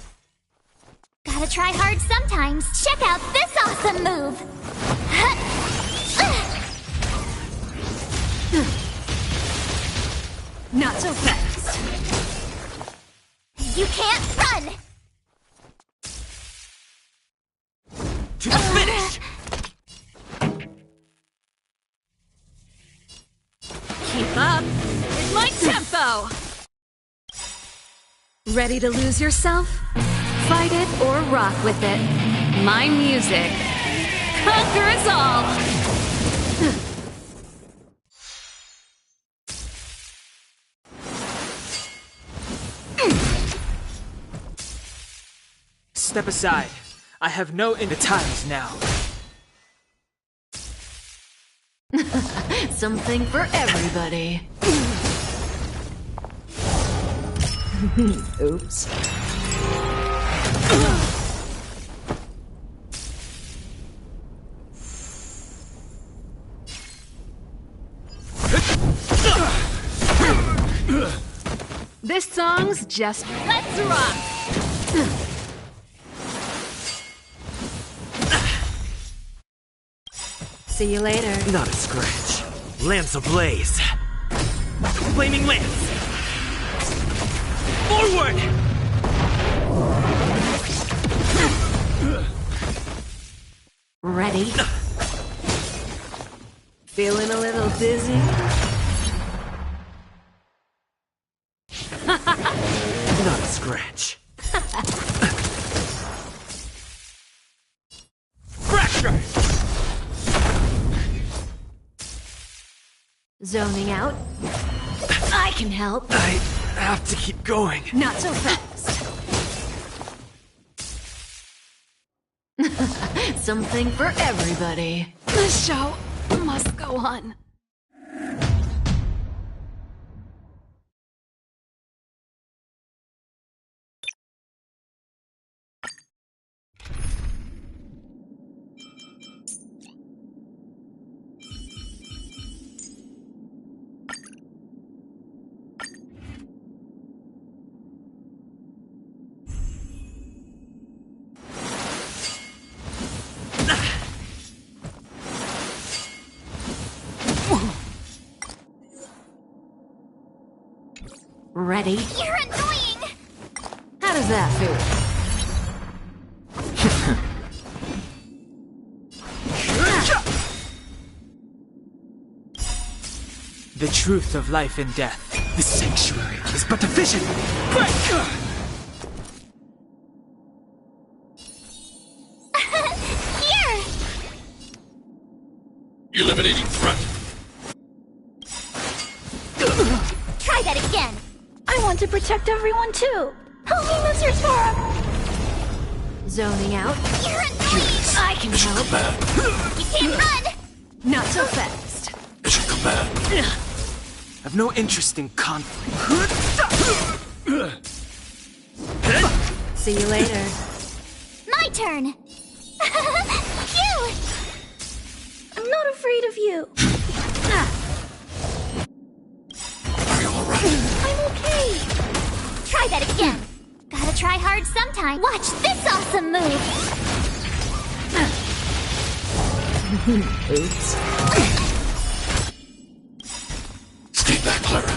Gotta try hard sometimes. Check out this awesome move! Not so fast. You can't run! To the finish! Keep up with my tempo. Ready to lose yourself? Fight it or rock with it. My music. Conquer us all! Step aside. I have no in the times now. Something for everybody. Oops. This song's just... Let's rock! See you later. Not a scratch. Lance ablaze. Flaming lance. Forward! Ready? Feeling a little dizzy? Not a scratch. Fracture! Zoning out? I can help. I have to keep going. Not so fast. Something for everybody. The show must go on. Ready? You're annoying! How does that feel? The truth of life and death. The sanctuary is but a vision. Here! Eliminating threat. Try that again! I want to protect everyone too! Help me, Mr. Sora! Zoning out? You're annoying! I can help. You can't run! Not so fast. I've no interest in conflict. See you later. my turn! Phew! I'm not afraid of you. Are you alright? I'm okay. Try that again. Gotta try hard sometime. Watch this awesome move! Oops. Stay back, Clara.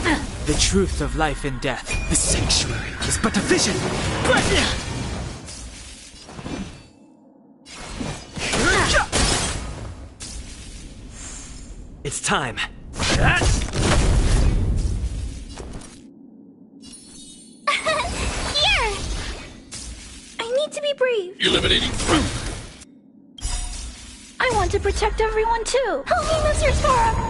The truth of life and death. The sanctuary is but a vision. It's time. Here! I need to be brave. Eliminating threat. I want to protect everyone too. Help me, Mr. Sora!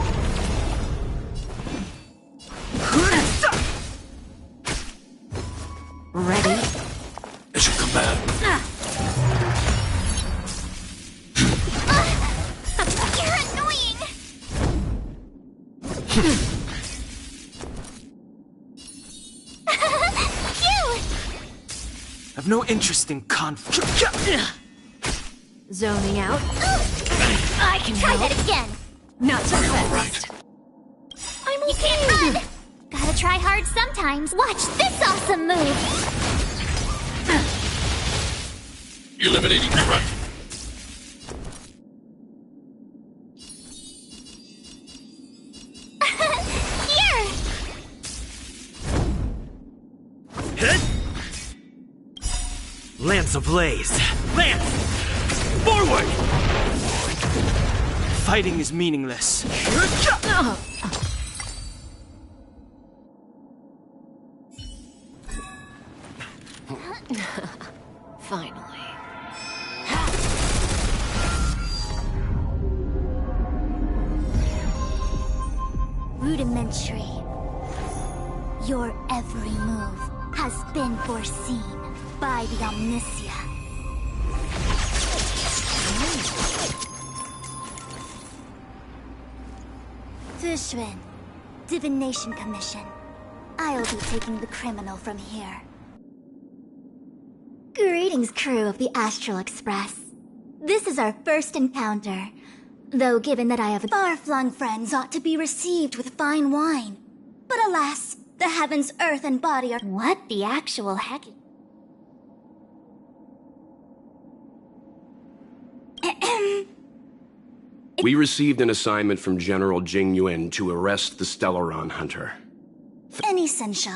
Ready? As you command. You're annoying! Phew! I've no interest in conflict. Zoning out. I can try that again. Not so Are you fast. alright? I'm okay. You can't run. Gotta try hard sometimes. Watch this awesome move. Eliminating threat. Here! Lance ablaze. Lance! Forward! Fighting is meaningless. Finally. Rudimentary. Your every move has been foreseen by the Omniscia. Fushun, Divination Commission. I'll be taking the criminal from here. Greetings, crew of the Astral Express. This is our first encounter. Though given that I have far-flung friends ought to be received with fine wine. But alas, the heavens, earth, and body are— What the actual heck? We received an assignment from General Jing Yuan to arrest the Stellaron hunter. Essential.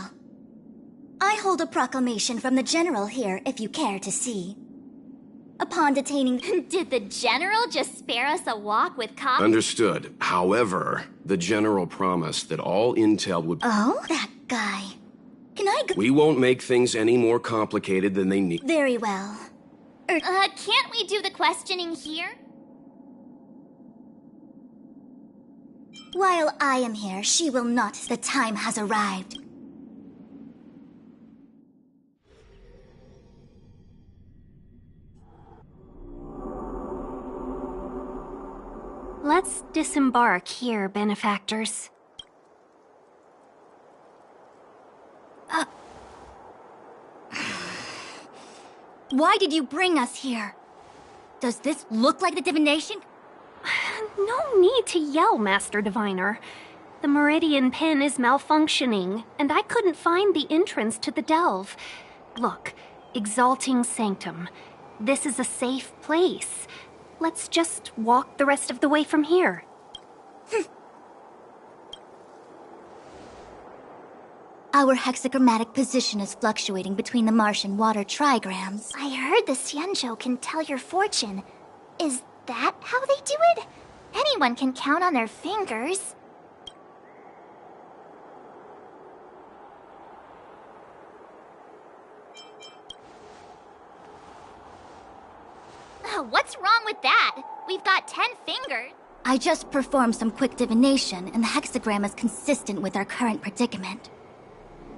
I hold a proclamation from the General here, if you care to see. Upon detaining— Did the General just spare us a walk with cops? Understood. However, the General promised that all intel would— Oh? That guy. Can I go— We won't make things any more complicated than they need. Very well. Can't we do the questioning here? While I am here, she will not. The time has arrived. Let's disembark here, benefactors. Why did you bring us here? Does this look like the divination? No need to yell, Master Diviner. The Meridian Pin is malfunctioning, and I couldn't find the entrance to the delve. Look, Exalting Sanctum. This is a safe place. Let's just walk the rest of the way from here. Our hexagrammatic position is fluctuating between the marsh and water trigrams. I heard the Xianzhou can tell your fortune. Is that how they do it? Anyone can count on their fingers. What's wrong with that? We've got 10 fingers. I just performed some quick divination, and the hexagram is consistent with our current predicament.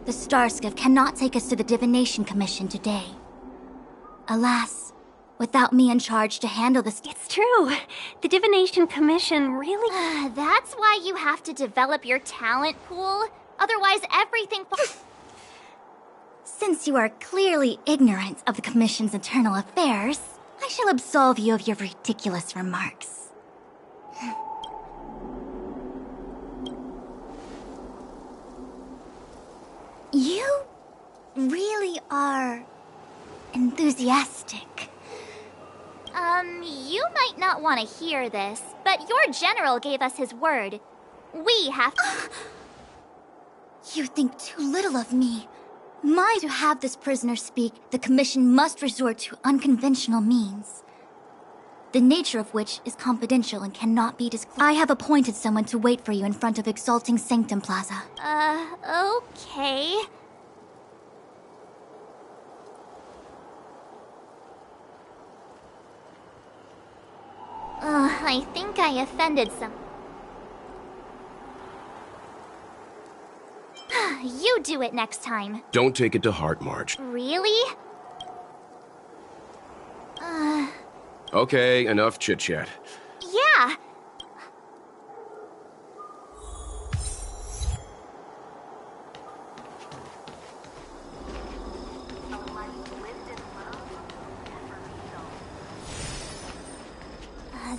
The Starskiff cannot take us to the Divination Commission today. Alas, without me in charge to handle this— It's true. The Divination Commission really— That's why you have to develop your talent pool. Otherwise, everything— Since you are clearly ignorant of the Commission's internal affairs, I shall absolve you of your ridiculous remarks. You really are enthusiastic. You might not want to hear this, but your general gave us his word. We have to... You think too little of me. To have this prisoner speak, the Commission must resort to unconventional means, the nature of which is confidential and cannot be disclosed. I have appointed someone to wait for you in front of Exalting Sanctum Plaza. Okay. I think I offended some... You do it next time. Don't take it to heart, Marge. Really? Okay, enough chit-chat. Yeah.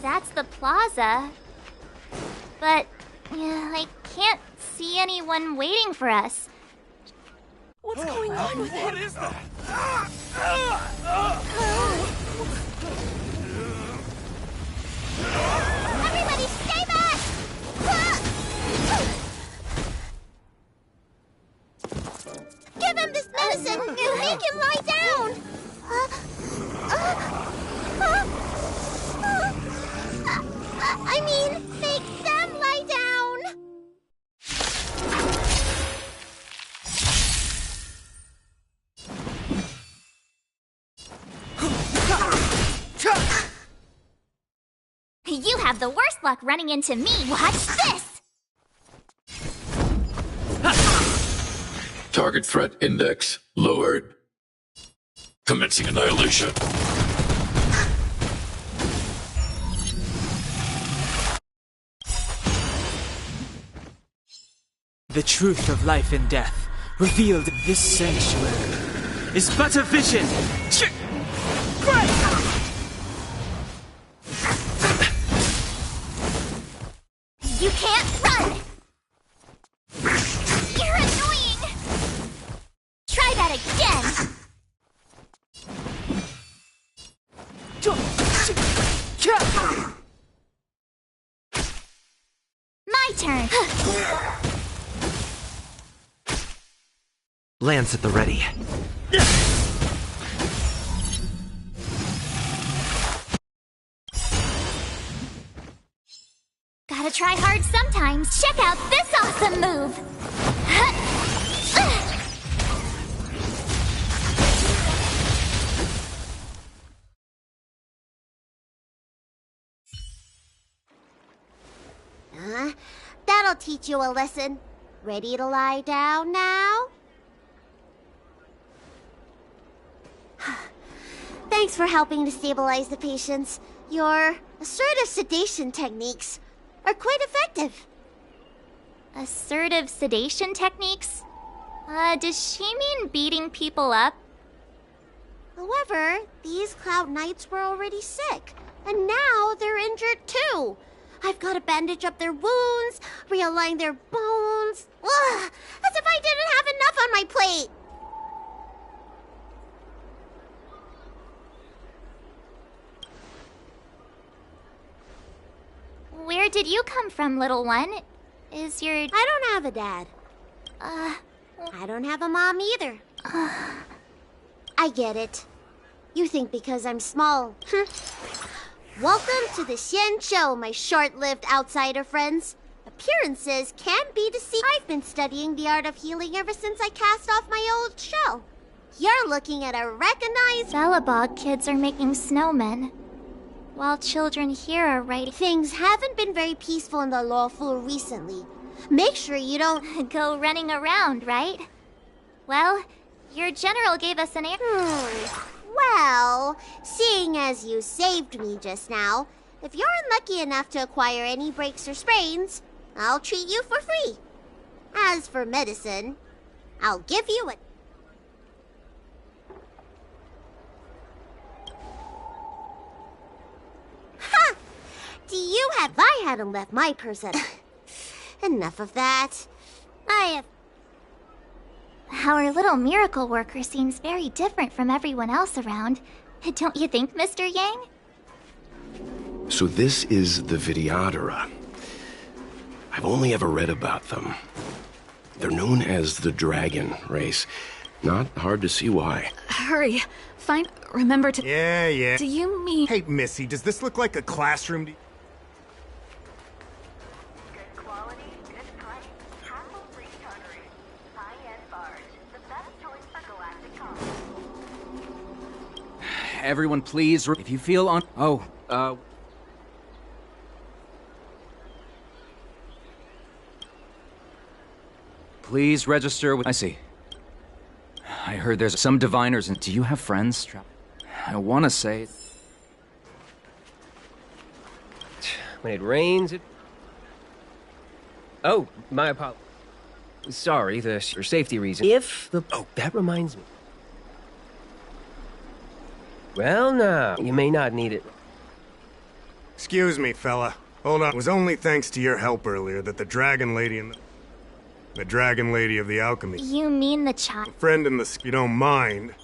That's the plaza. But I can't see anyone waiting for us. What's going on with him? What is that? Everybody stay back! Give him this medicine! Make him lie down! I mean, make them lie down! You have the worst luck running into me. Watch this! Target threat index lowered. Commencing annihilation. The truth of life and death, revealed in this sanctuary, is but a vision. You can't run! You're annoying! Try that again! My turn! Lance at the ready. Gotta try hard sometimes. Check out this awesome move! That'll teach you a lesson. Ready to lie down now? Thanks for helping to stabilize the patients. Your assertive sedation techniques are quite effective. Assertive sedation techniques? Does she mean beating people up? However, these Cloud Knights were already sick, and now they're injured too. I've got to bandage up their wounds, realign their bones. Ugh, as if I didn't have enough on my plate. Where did you come from, little one? Is your... I don't have a dad. I don't have a mom either. I get it. You think because I'm small. Welcome to the Xian Show, my short-lived outsider friends. Appearances can be deceiving. I've been studying the art of healing ever since I cast off my old shell. You're looking at a recognized... Belobog kids are making snowmen, while children here are writing... Things haven't been very peaceful in the Lawfu recently. Make sure you don't... Go running around, right? Well, your general gave us an... Well, seeing as you saved me just now, if you're unlucky enough to acquire any breaks or sprains, I'll treat you for free. As for medicine, I'll give you it. hadn't left my purse at... Enough of that. Our little miracle worker seems very different from everyone else around. Don't you think, Mr. Yang? So this is the Vidyadhara. I've only ever read about them. They're known as the Dragon Race. Not hard to see why. Hurry. Remember to... Yeah. Do you mean... Hey, Missy, does this look like a classroom to... Everyone, please, if you feel on... Please register with... I see. I heard there's some diviners, and do you have friends? I want to say... When it rains, it... Oh, my apologies. Sorry, for safety reasons. If the... Oh, that reminds me. Well, now, you may not need it. Excuse me, fella. Hold on. It was only thanks to your help earlier that the Dragon Lady and the Dragon Lady of the Alchemy... You mean the child? Friend in the... You don't mind.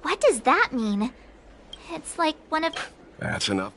What does that mean? It's like one of... That's enough.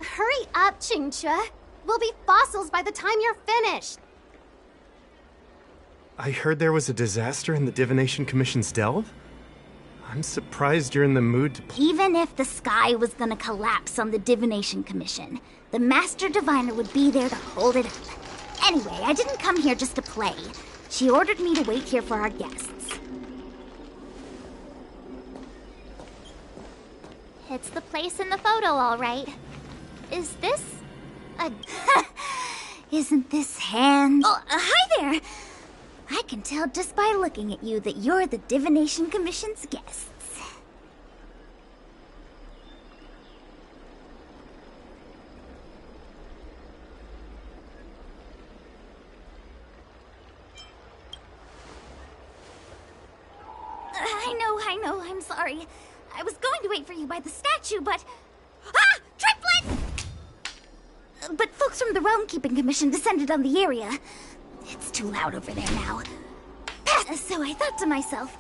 Hurry up, Chingcha. We'll be fossils by the time you're finished. I heard there was a disaster in the Divination Commission's delve? I'm surprised you're in the mood to... Even if the sky was gonna collapse on the Divination Commission, the Master Diviner would be there to hold it up. Anyway, I didn't come here just to play. She ordered me to wait here for our guests. It's the place in the photo, all right. Is this a... Isn't this Hans? Oh, hi there! I can tell just by looking at you that you're the Divination Commission's guests. I know, I'm sorry. I was going to wait for you by the statue, but... Ah! Triplet! But folks from the Realm Keeping Commission descended on the area. It's too loud over there now. So I thought to myself,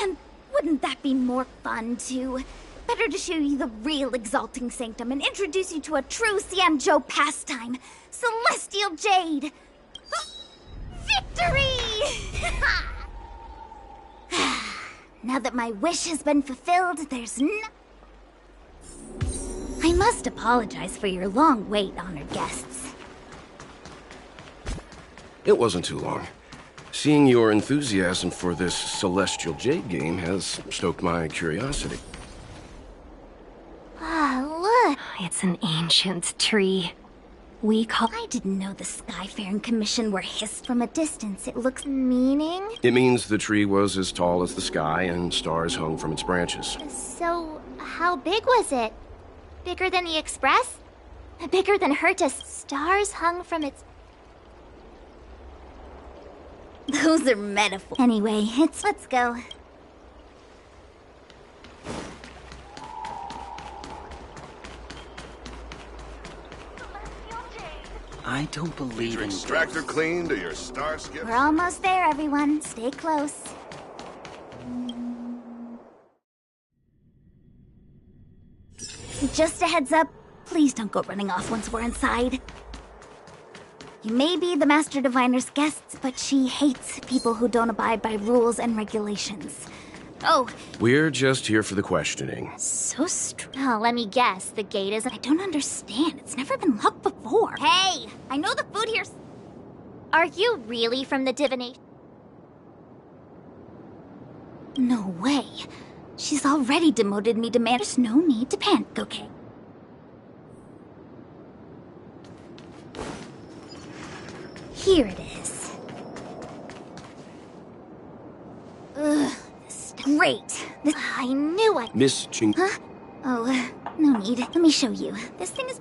and wouldn't that be more fun, too? Better to show you the real Exalting Sanctum and introduce you to a true Xianzhou pastime, Celestial Jade! Victory! Now that my wish has been fulfilled, there's I must apologize for your long wait, honored guests. It wasn't too long. Seeing your enthusiasm for this Celestial Jade game has stoked my curiosity. Ah, look! It's an ancient tree. I didn't know the Skyfaring Commission were hissed from a distance. It looks meaning? It means the tree was as tall as the sky and stars hung from its branches. So, how big was it? Bigger than the Express? Bigger than Hertus? Stars hung from its... Those are metaphors. Anyway, let's go. I don't believe in extractor clean to your star skip. We're almost there, everyone. Stay close. Just a heads up, please don't go running off once we're inside. You may be the Master Diviner's guests, but she hates people who don't abide by rules and regulations. Oh. We're just here for the questioning. So Oh, let me guess. The gate is... I don't understand. It's never been locked before. Hey! I know the food here's... Are you really from the divination? No way. She's already demoted me to man. There's no need to panic, okay? Here it is. Ugh, this is great. I knew I... Miss Ching... Huh? Oh, no need. Let me show you. This thing is...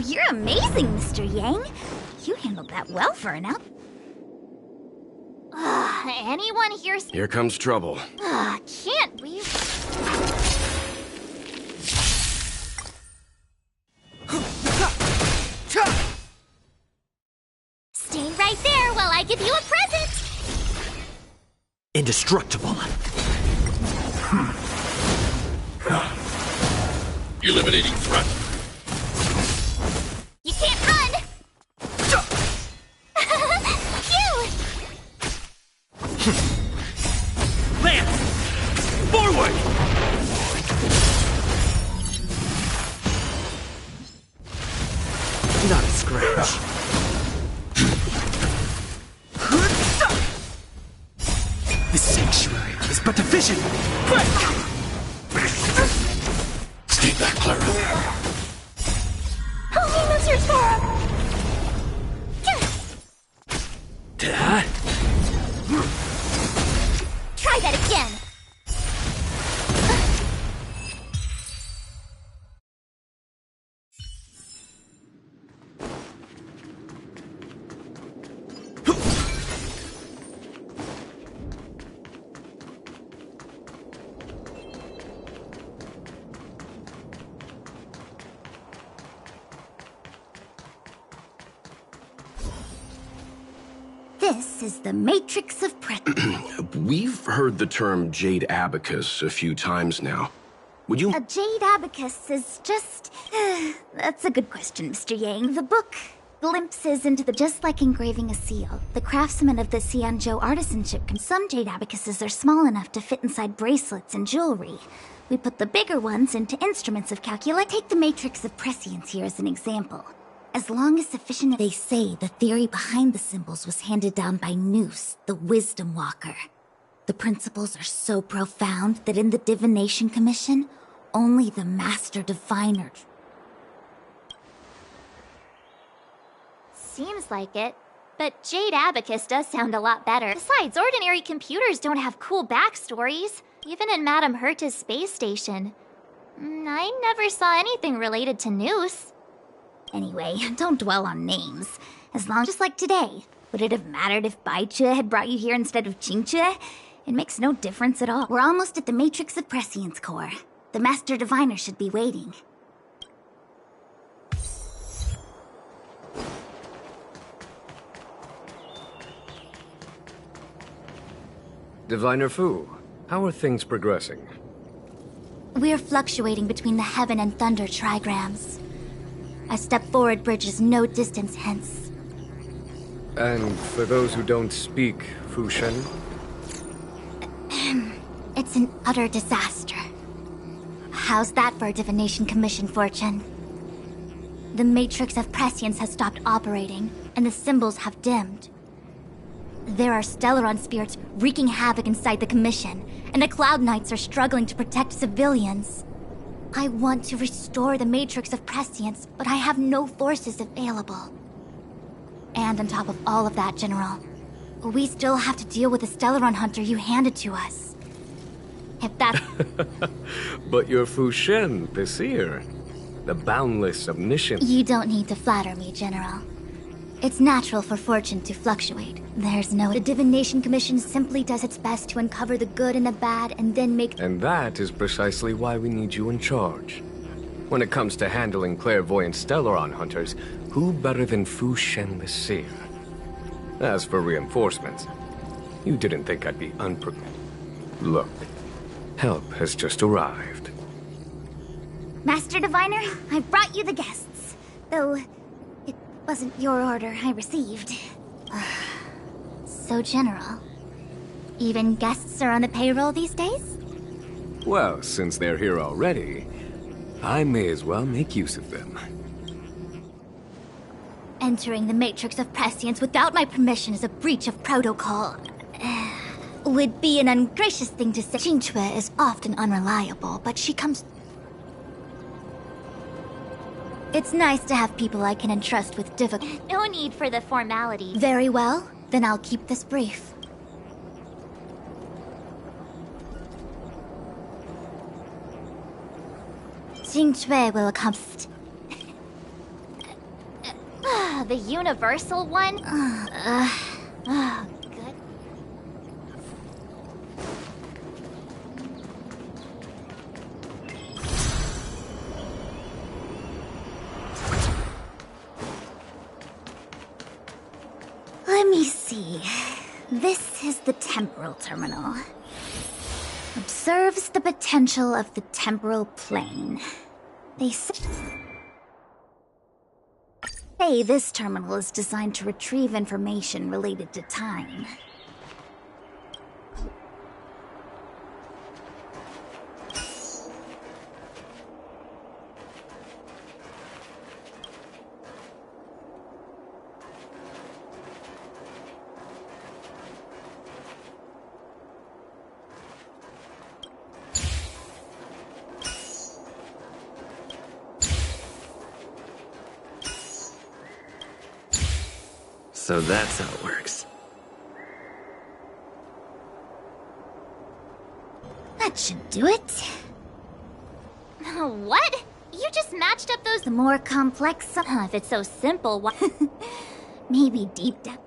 you're amazing, Mr. Yang. You handled that well for an out. Anyone here? Here comes trouble. Can't we? Stay right there while I give you a present. Indestructible. Eliminating threat. You can't run. Phew! Lance! Forward! Not a scratch. The sanctuary is but a vision. Stay back, Clara. Only losers for him. Try that again. This is the Matrix of We've heard the term Jade Abacus a few times now. Would you... A Jade Abacus is just... That's a good question, Mr. Yang. The book glimpses into the... Just like engraving a seal, the craftsmen of the Xianzhou artisanship can... Some Jade Abacuses are small enough to fit inside bracelets and jewelry. We put the bigger ones into instruments of calculation. Take the Matrix of Prescience here as an example. As long as sufficient... They say the theory behind the symbols was handed down by Noose, the Wisdom Walker. The principles are so profound that in the Divination Commission, only the Master Diviner... Seems like it. But Jade Abacus does sound a lot better. Besides, ordinary computers don't have cool backstories. Even in Madame Herta's space station. I never saw anything related to Noose. Anyway, don't dwell on names. As long just like today. Would it have mattered if Baichue had brought you here instead of Qingchue? It makes no difference at all. We're almost at the Matrix of Prescience core. The Master Diviner should be waiting. Diviner Fu, how are things progressing? We're fluctuating between the Heaven and Thunder trigrams. A step forward bridges no distance hence. And for those who don't speak Fushen? It's an utter disaster. How's that for a Divination Commission fortune? The Matrix of Prescience has stopped operating, and the symbols have dimmed. There are Stellaron spirits wreaking havoc inside the Commission, and the Cloud Knights are struggling to protect civilians. I want to restore the Matrix of Prescience, but I have no forces available. And on top of all of that, General, we still have to deal with the Stellaron Hunter you handed to us. If that's... But you're Fushen, the seer. The boundless, omniscient... You don't need to flatter me, General. It's natural for fortune to fluctuate. There's no... The Divination Commission simply does its best to uncover the good and the bad and then make... And that is precisely why we need you in charge. When it comes to handling clairvoyant Stellaron hunters, who better than Fushen the Seer? As for reinforcements, you didn't think I'd be unprepared. Look, help has just arrived. Master Diviner, I brought you the guests. Though... wasn't your order I received. So, General, even guests are on the payroll these days? Well, since they're here already, I may as well make use of them. Entering the Matrix of Prescience without my permission is a breach of protocol. Would be an ungracious thing to say. Qingchue is often unreliable, but she comes... It's nice to have people I can entrust with difficult... No need for the formality. Very well. Then I'll keep this brief. Qingchue will accomplish... The universal one? Good. Let me see. This is the temporal terminal. Observes the potential of the temporal plane. They say this terminal is designed to retrieve information related to time. So that's how it works. That should do it. What? You just matched up those... The more complex... If it's so simple, why... Maybe deep depth.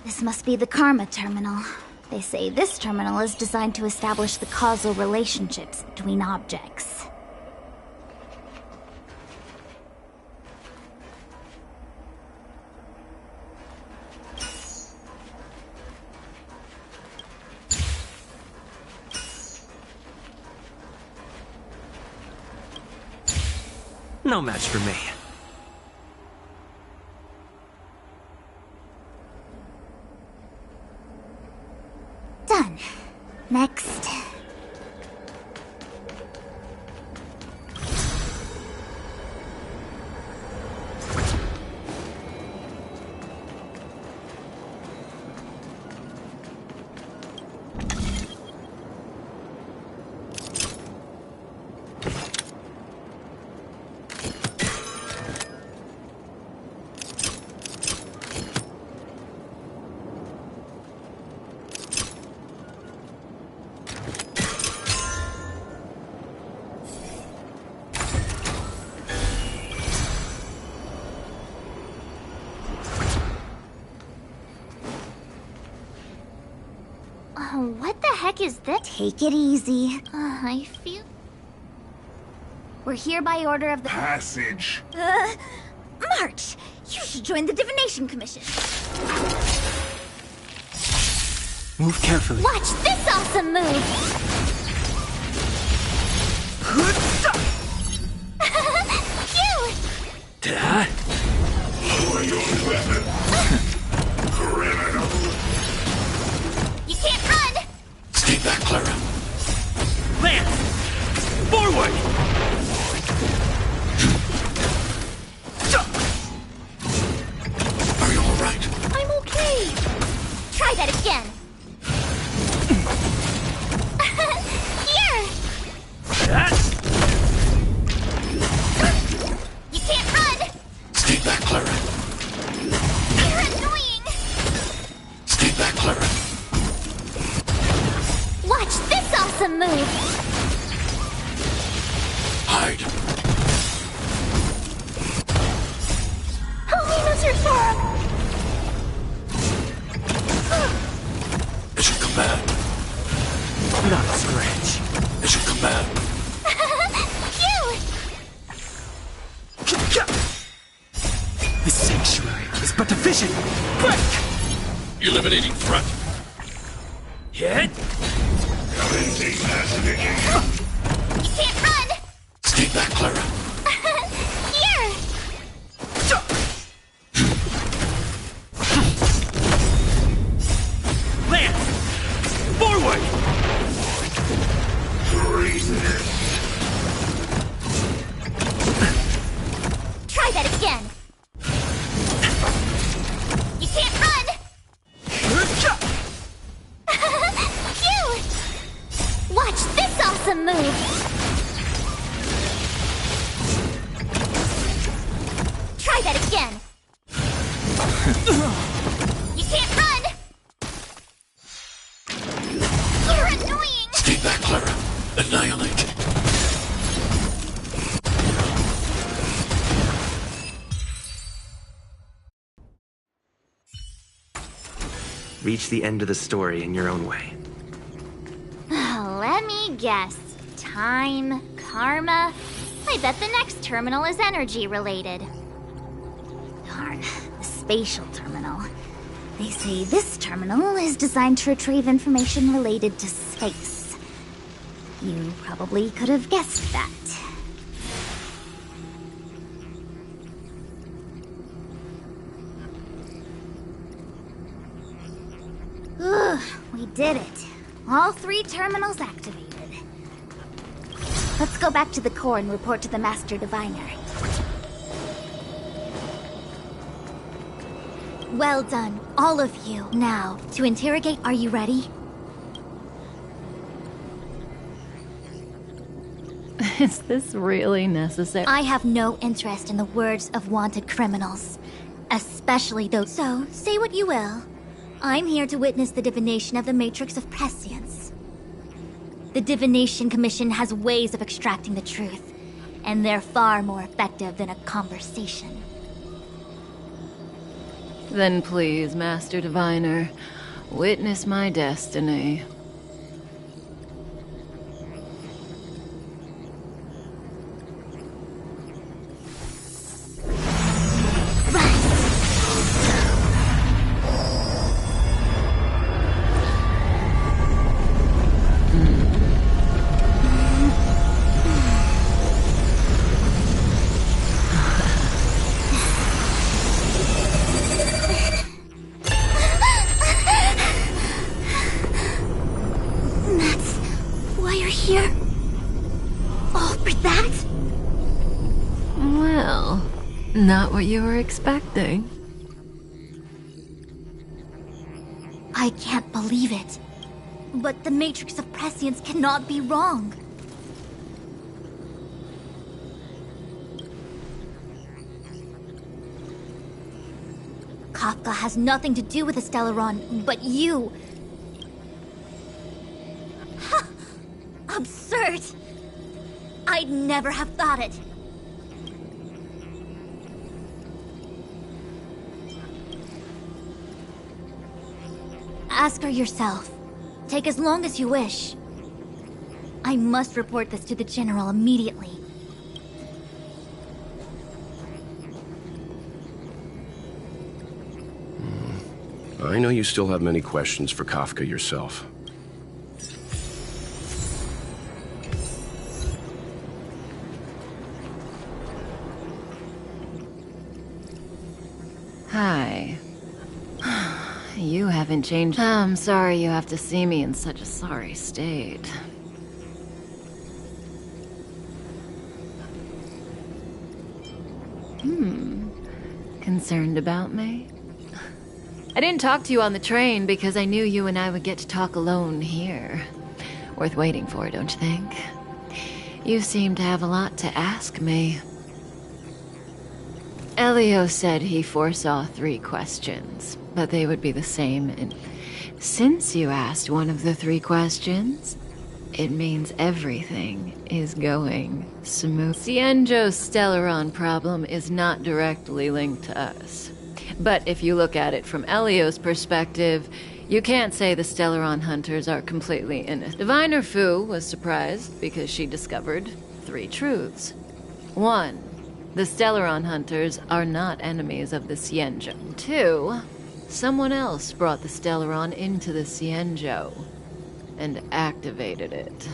This must be the Karma Terminal. They say this terminal is designed to establish the causal relationships between objects. No match for me. Done. Next. What the heck is this? Take it easy. I feel... We're here by order of the... Passage. March! You should join the Divination Commission. Move carefully. Watch this awesome move! Phew! Lower your weapon. Criminal. You can't run! Stay back, Clara. Lance! Forward! Are you all right? I'm okay. Try that again. Here! awesome move! Hide. Help me, Mr. Sora! Mission command. Not a scratch. Mission command. The sanctuary is but a vision. Break! Eliminating threat. Hit! Commencing pacification. You can't run! Stay back, Clara. Here! Land! Forward! Try that again! You can't run! Phew! Watch this awesome move! Try that again! You can't run! You're annoying! Stay back, Clara. Annihilate. Reach the end of the story in your own way. Let me guess. Time, karma. I bet the next terminal is energy related. Darn, the spatial terminal. They say this terminal is designed to retrieve information related to space. You probably could have guessed that. Ugh, we did it. All 3 terminals activated. Let's go back to the core and report to the Master Diviner. Well done, all of you. Now, to interrogate, are you ready? Is this really necessary? I have no interest in the words of wanted criminals. Especially those. So, say what you will. I'm here to witness the divination of the Matrix of Prescience. The Divination Commission has ways of extracting the truth, and they're far more effective than a conversation. Then please, Master Diviner, witness my destiny. Not what you were expecting. I can't believe it. But the Matrix of Prescience cannot be wrong. Kafka has nothing to do with the Stellaron, but you. Absurd! I'd never have thought it. Ask her yourself. Take as long as you wish. I must report this to the General immediately. I know you still have many questions for Kafka yourself. Hi. You haven't changed. I'm sorry you have to see me in such a sorry state. Concerned about me? I didn't talk to you on the train because I knew you and I would get to talk alone here. Worth waiting for, don't you think? You seem to have a lot to ask me. Elio said he foresaw 3 questions, but they would be the same, and since you asked one of the 3 questions, it means everything is going smooth. Xianzhou's Stellaron problem is not directly linked to us. But if you look at it from Elio's perspective, you can't say the Stellaron hunters are completely innocent. Diviner Fu was surprised because she discovered 3 truths. 1. The Stellaron hunters are not enemies of the Xianzhou. 2. Someone else brought the Stellaron into the Xianzhou and activated it.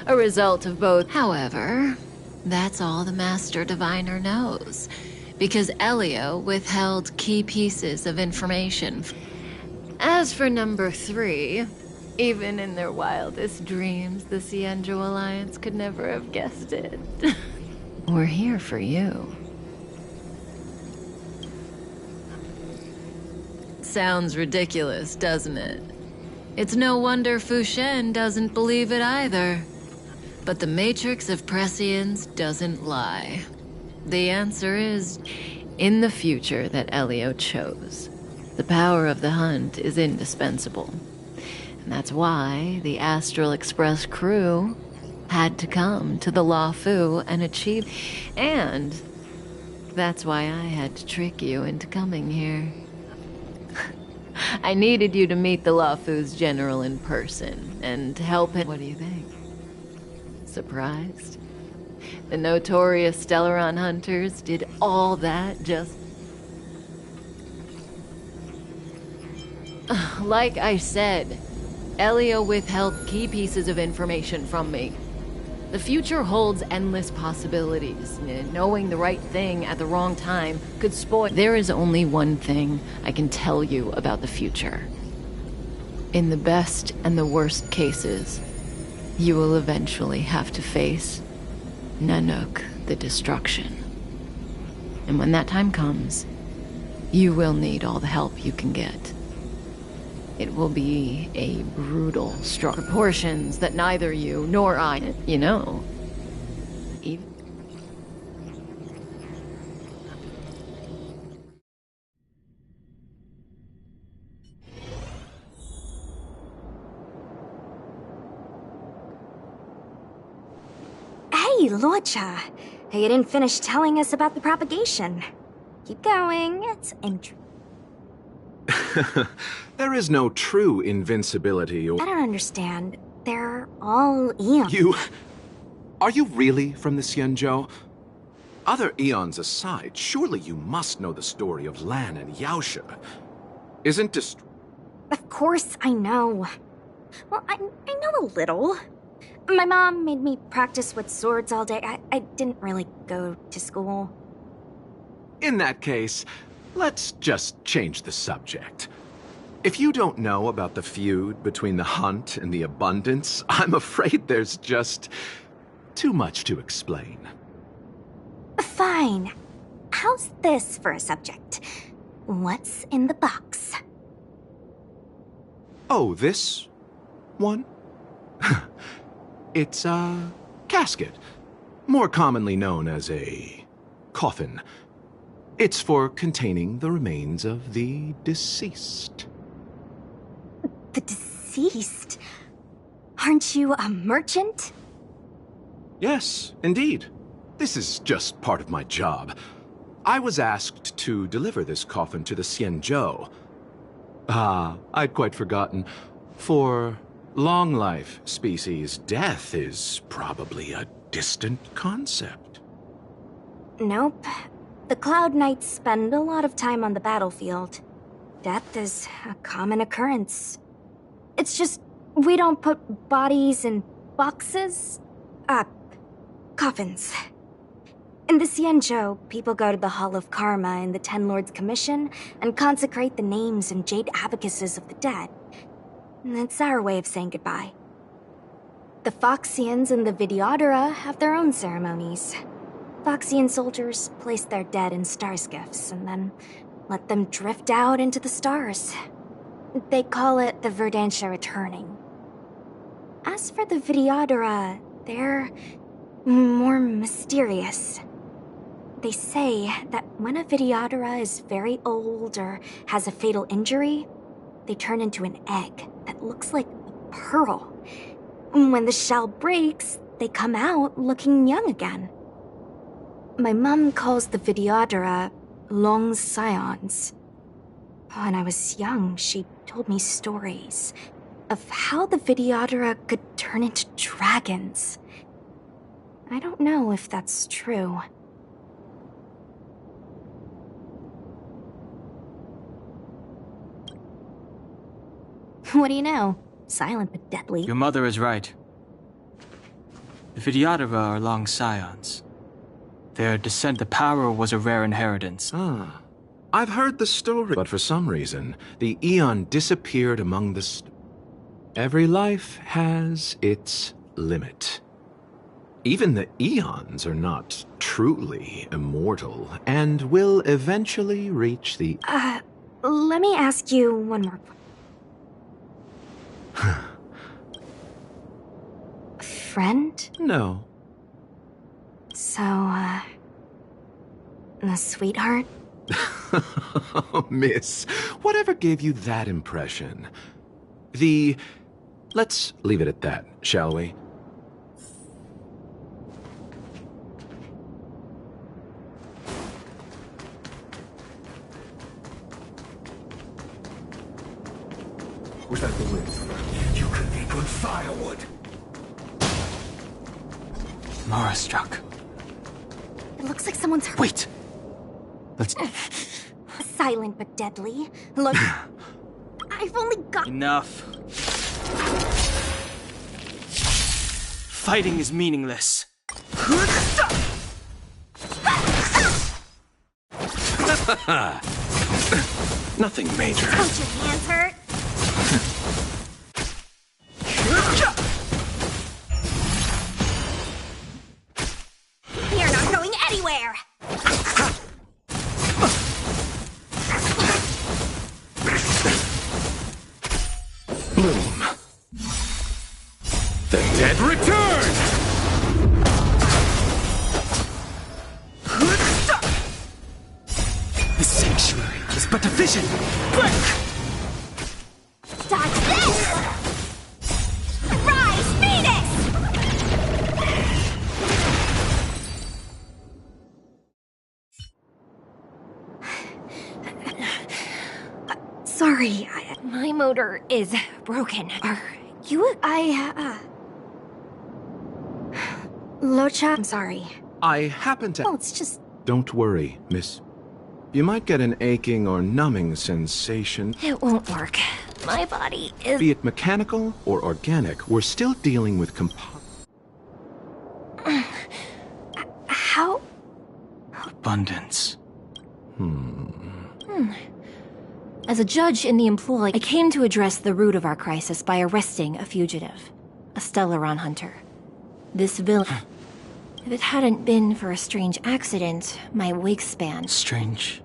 A result of both. However, that's all the Master Diviner knows, because Elio withheld key pieces of information. As for number 3, even in their wildest dreams, the Xianzhou Alliance could never have guessed it. We're here for you. Sounds ridiculous, doesn't it? It's no wonder Fu Shen doesn't believe it either. But the Matrix of Prescience doesn't lie. The answer is in the future that Elio chose. The power of the hunt is indispensable. And that's why the Astral Express crew had to come to the Luofu and achieve. And that's why I had to trick you into coming here. I needed you to meet the Luofu's general in person and help him. What do you think? Surprised? The notorious Stellaron hunters did all that just... Like I said, Elio withheld key pieces of information from me. The future holds endless possibilities. Knowing the right thing at the wrong time could spoil... There is only one thing I can tell you about the future. In the best and the worst cases, you will eventually have to face Nanook, the destruction. And when that time comes, you will need all the help you can get. It will be a brutal struggle. Proportions that neither you nor I, you know. Even... Hey, Luocha. You didn't finish telling us about the propagation. Keep going, it's interesting. There is no true invincibility or... I don't understand. They're all eons. You... Are you really from the Xianzhou? Other eons aside, surely you must know the story of Lan and Yaoshe. Isn't Of course I know. Well, I know a little. My mom made me practice with swords all day. I didn't really go to school. In that case, let's just change the subject. If you don't know about the feud between the Hunt and the Abundance, I'm afraid there's just too much to explain. Fine. How's this for a subject? What's in the box? Oh, this one? It's a casket, more commonly known as a coffin. It's for containing the remains of the deceased. The deceased? Aren't you a merchant? Yes, indeed. This is just part of my job. I was asked to deliver this coffin to the Xianzhou. I'd quite forgotten. For long life species, death is probably a distant concept. Nope. The Cloud Knights spend a lot of time on the battlefield. Death is a common occurrence. It's just, we don't put bodies in boxes? Coffins. In the Xianzhou, people go to the Hall of Karma in the Ten Lords Commission and consecrate the names and jade abacuses of the dead. It's our way of saying goodbye. The Foxians and the Videodora have their own ceremonies. Foxian soldiers place their dead in star skiffs and then let them drift out into the stars. They call it the Verdantia returning. As for the Videodora, they're more mysterious. They say that when a Videodora is very old or has a fatal injury, they turn into an egg that looks like a pearl. when the shell breaks, they come out looking young again. My mom calls the Videodora long scions. When I was young, she told me stories of how the Videodora could turn into dragons. I don't know if that's true. What do you know? Silent but deadly. Your mother is right. The Videodora are long scions. Their descent to power was a rare inheritance. Ah, I've heard the story, but for some reason, the Eon disappeared among the Every life has its limit. Even the Eons are not truly immortal, and will eventually reach the... Let me ask you one more question. Friend? No. So, a sweetheart? Miss, whatever gave you that impression? Let's leave it at that, shall we? Was that the wind? You could be good firewood. Mara struck. It looks like someone's hurt. Wait! Let's... Silent but deadly. Look, I've only got... Enough. Fighting is meaningless. Nothing major. Don't your hands hurt? You're not going anywhere! Bloom. The dead return! The sanctuary is but a vision. Dodge this! Rise, Phoenix! Sorry, My motor is broken. Are you... Locha, I'm sorry. I happen to... Oh, it's just... Don't worry, miss. You might get an aching or numbing sensation. It won't work. My body is... Be it mechanical or organic, we're still dealing with How? Abundance. As a judge in the employ, I came to address the root of our crisis by arresting a fugitive. A Stellaron hunter. This villain... If it hadn't been for a strange accident, my wingspan... Strange.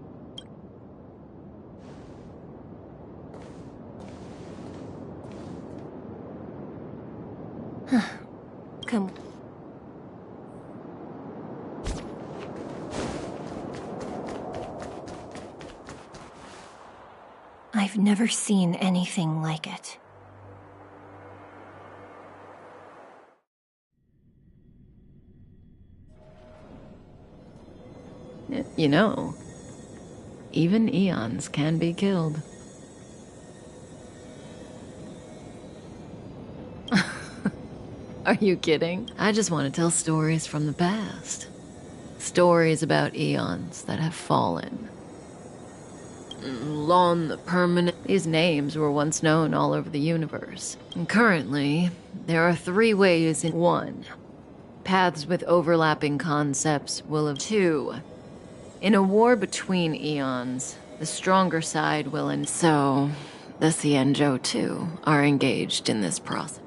Come... I've never seen anything like it. You know, even Eons can be killed. Are you kidding? I just want to tell stories from the past. Stories about Eons that have fallen. Lon the Permanent. These names were once known all over the universe. And currently, there are 3 ways in 1. Paths with overlapping concepts will have 2. In a war between eons, the stronger side will end. So, the Xianzhou too are engaged in this process.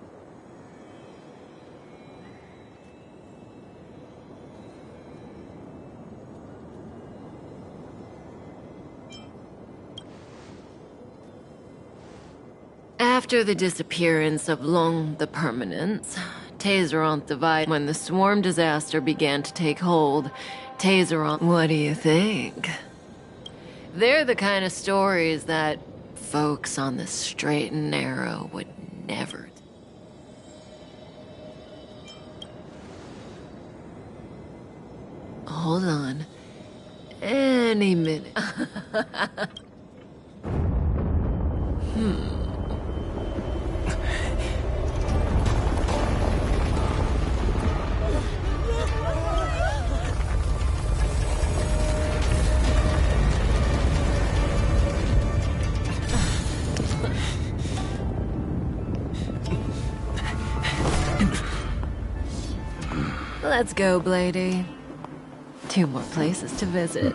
After the disappearance of Long the Permanence, Tazeron divided. When the swarm disaster began to take hold, Tazeron... What do you think? They're the kind of stories that folks on the straight and narrow would never... hold on. Any minute. Let's go, Blady. 2 more places to visit.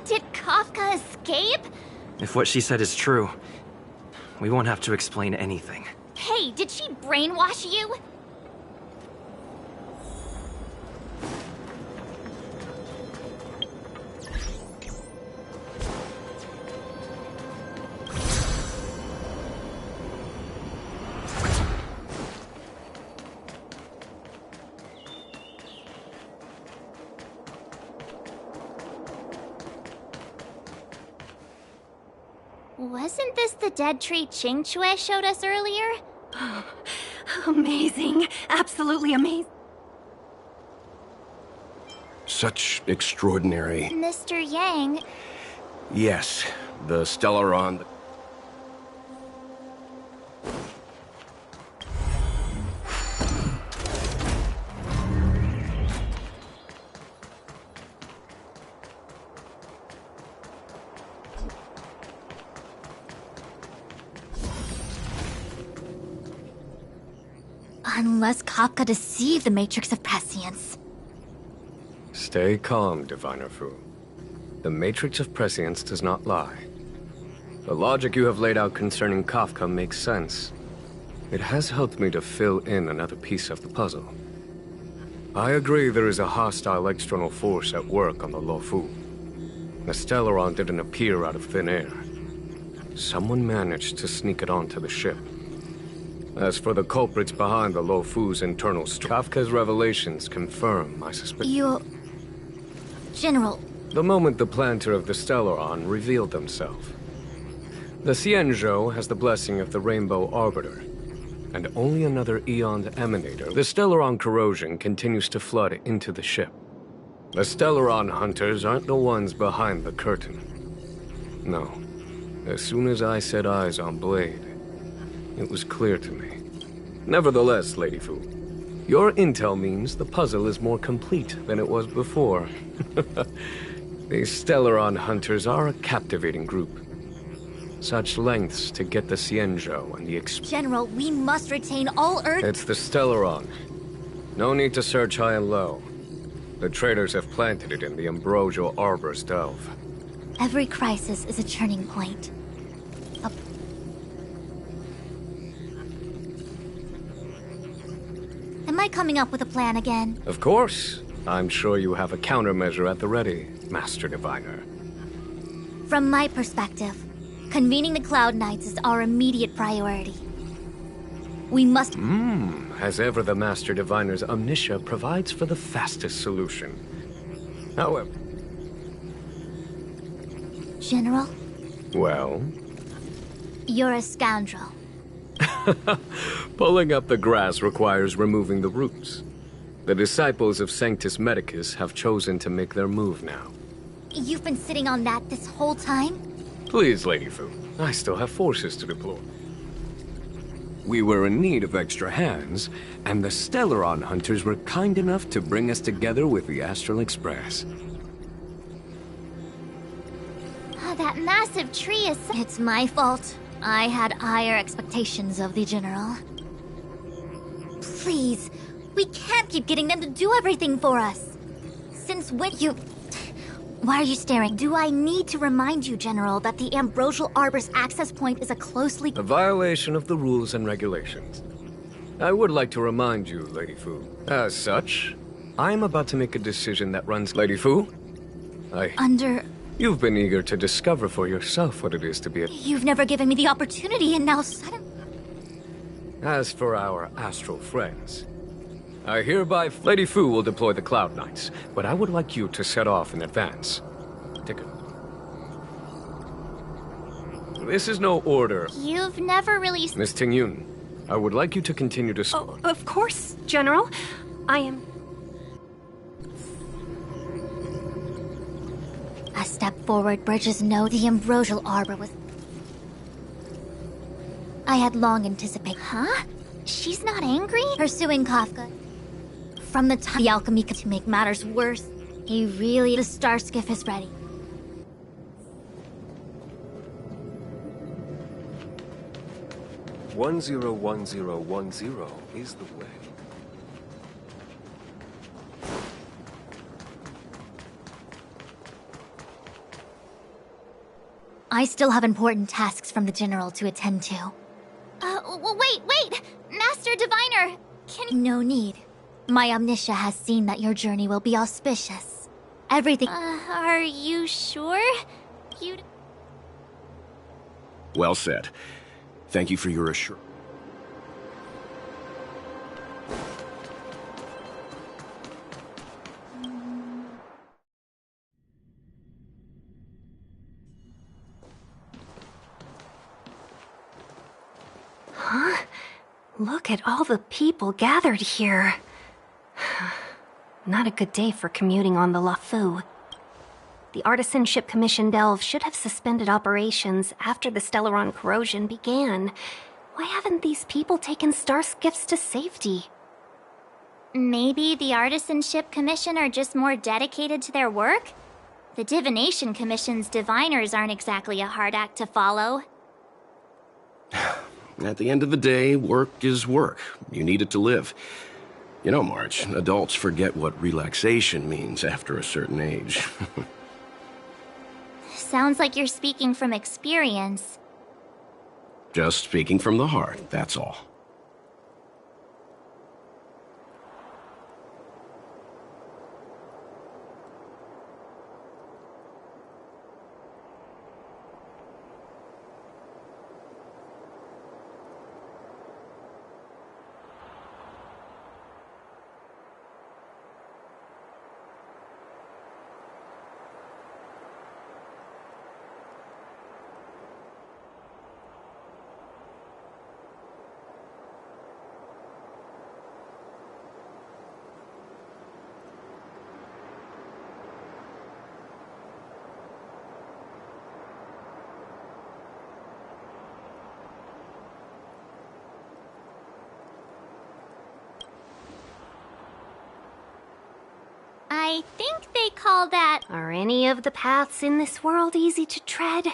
Did Kafka escape? If what she said is true, we won't have to explain anything. Hey, did she brainwash you? Wasn't this the dead tree Qingque showed us earlier? Amazing. Absolutely amazing. Such extraordinary... Mr. Yang, Yes, the Stellaron... Unless Kafka deceived the Matrix of Prescience. Stay calm, Diviner Fu. The Matrix of Prescience does not lie. The logic you have laid out concerning Kafka makes sense. It has helped me to fill in another piece of the puzzle. I agree there is a hostile external force at work on the Luofu. The Stellaron didn't appear out of thin air. Someone managed to sneak it onto the ship. As for the culprits behind the Luofu's internal Kafka's revelations confirm my suspicion. General... The moment the planter of the Stellaron revealed themselves. The Xianzhou has the blessing of the Rainbow Arbiter, and only another Aeon Emanator. The Stellaron corrosion continues to flood into the ship. The Stellaron hunters aren't the ones behind the curtain. No. As soon as I set eyes on Blade, it was clear to me. Nevertheless, Lady Fu, your intel means the puzzle is more complete than it was before. These Stellaron hunters are a captivating group. Such lengths to get the Xianzhou and the General, we must retain all Earth... It's the Stellaron. No need to search high and low. The traitors have planted it in the Ambrosial Arbor's delve. Every crisis is a turning point. Am I coming up with a plan again? Of course. I'm sure you have a countermeasure at the ready, Master Diviner. From my perspective, convening the Cloud Knights is our immediate priority. We must... As ever, the Master Diviner's omniscia provides for the fastest solution. However... General? Well? You're a scoundrel. Pulling up the grass requires removing the roots. The disciples of Sanctus Medicus have chosen to make their move now. You've been sitting on that this whole time? Please, Lady Fu. I still have forces to deploy. We were in need of extra hands, and the Stellaron hunters were kind enough to bring us together with the Astral Express. Oh, that massive tree is... It's my fault. I had higher expectations of the General. Please, we can't keep getting them to do everything for us. Since when you... Why are you staring? Do I need to remind you, General, that the Ambrosial Arbor's access point is a closely... A violation of the rules and regulations. I would like to remind you, Lady Fu. As such, I am about to make a decision that runs... Lady Fu? You've been eager to discover for yourself what it is to be a... You've never given me the opportunity, and now suddenly... As for our astral friends, I hereby... Lady Fu will deploy the Cloud Knights, but I would like you to set off in advance. Take a... This is no order. You've never really... Miss Tingyun, I would like you to continue to... Oh, of course, General. I am... A step forward, bridges no, the ambrosial arbor was... I had long anticipated... Huh? She's not angry? Pursuing Kafka. From the time the alchemy to make matters worse, he really... The star skiff is ready. One zero is the way. I still have important tasks from the General to attend to. Wait! Master Diviner! No need. My Omniscia has seen that your journey will be auspicious. Everything... Are you sure? Well said. Thank you for your assurance. Huh? Look at all the people gathered here. Not a good day for commuting on the LaFu. The Artisanship Commission Delve should have suspended operations after the Stellaron corrosion began. Why haven't these people taken star skiffs to safety? Maybe the Artisanship Commission are just more dedicated to their work? The Divination Commission's diviners aren't exactly a hard act to follow. At the end of the day, work is work. You need it to live. You know, March, adults forget what relaxation means after a certain age. Sounds like you're speaking from experience. Just speaking from the heart, that's all. I think they call that... Are any of the paths in this world easy to tread?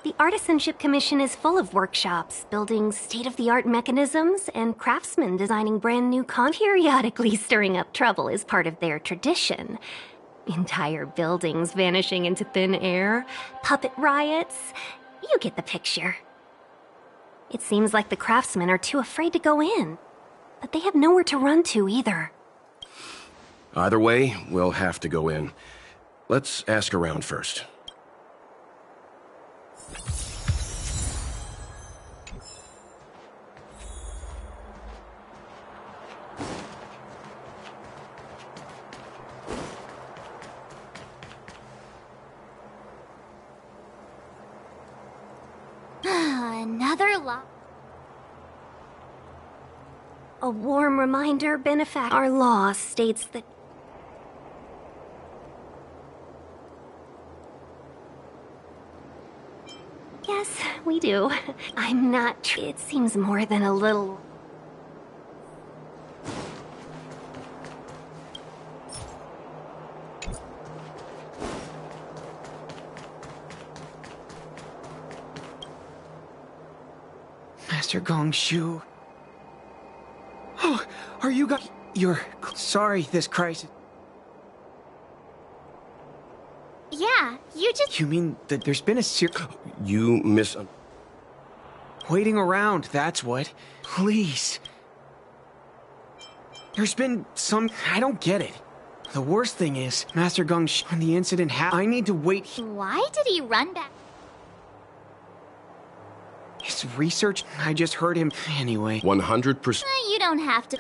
The Artisanship Commission is full of workshops, building state-of-the-art mechanisms, and craftsmen designing brand new periodically stirring up trouble is part of their tradition. Entire buildings vanishing into thin air, puppet riots. You get the picture. It seems like the craftsmen are too afraid to go in, but they have nowhere to run to either. Either way, we'll have to go in. Let's ask around first. Another lot. A warm reminder, Benefact. Our law states that... Yes, we do. I'm not... It seems more than a little... Master Gongshu. Oh, are you guys... You're... Sorry, this crisis... Yeah, you just... You mean that there's been a You miss... Waiting around, that's what. Please. There's been some... I don't get it. The worst thing is, Master Gongshu, when the incident happened, I need to wait... Why did he run back? His research? I just heard him... Anyway. 100%. You don't have to...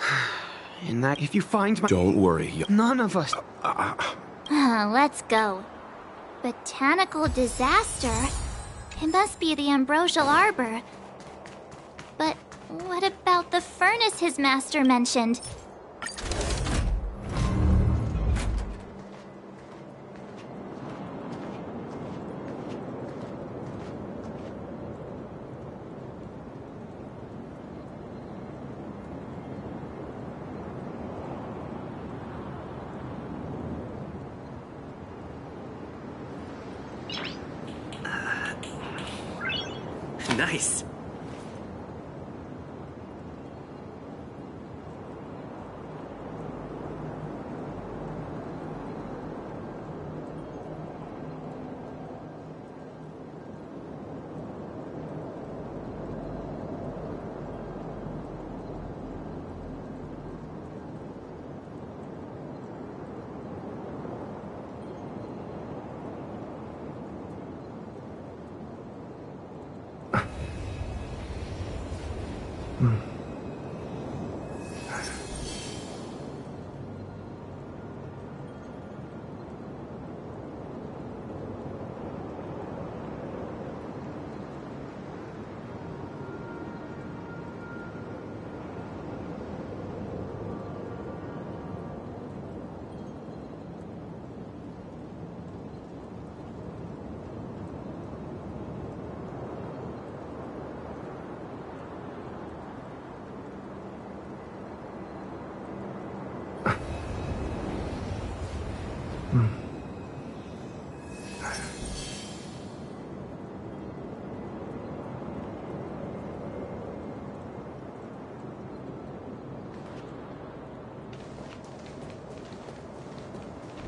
And that if you find my... Don't worry. None of us... Let's go. Botanical disaster? It must be the Ambrosial Arbor. But What about the furnace his master mentioned? Nice.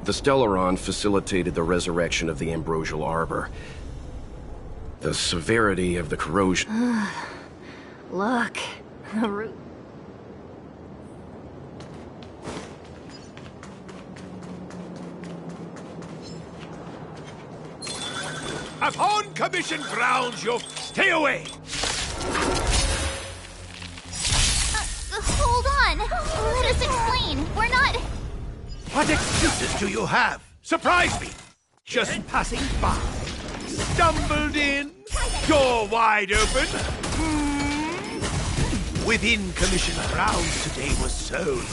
The Stellaron facilitated the resurrection of the Ambrosial Arbor. The severity of the corrosion... Look, the root. Upon commission grounds, you stay away! Hold on! Let us explain. We're not... What excuses do you have? Surprise me! Just passing by. Stumbled in. Door wide open. Within commission grounds today was sown.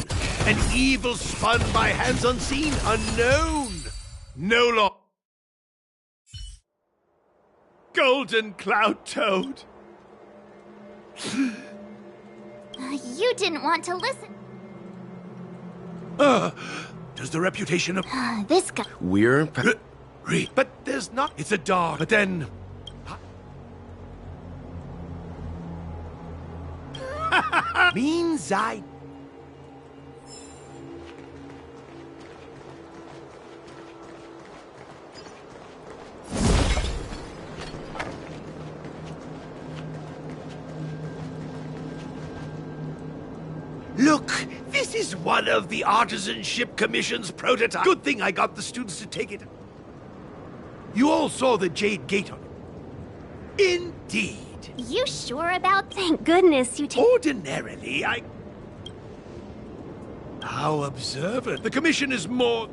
An evil spun by hands unseen, unknown. No law. Golden Cloud Toad. You didn't want to listen. Does the reputation of... This guy... We're... But there's not... It's a dog. But then... Means I... Look, this is one of the Artisanship Commission's prototypes. Good thing I got the students to take it. You all saw the Jade Gate on it. Indeed. You sure about... Thank goodness you Ordinarily, How observant. The Commission is more...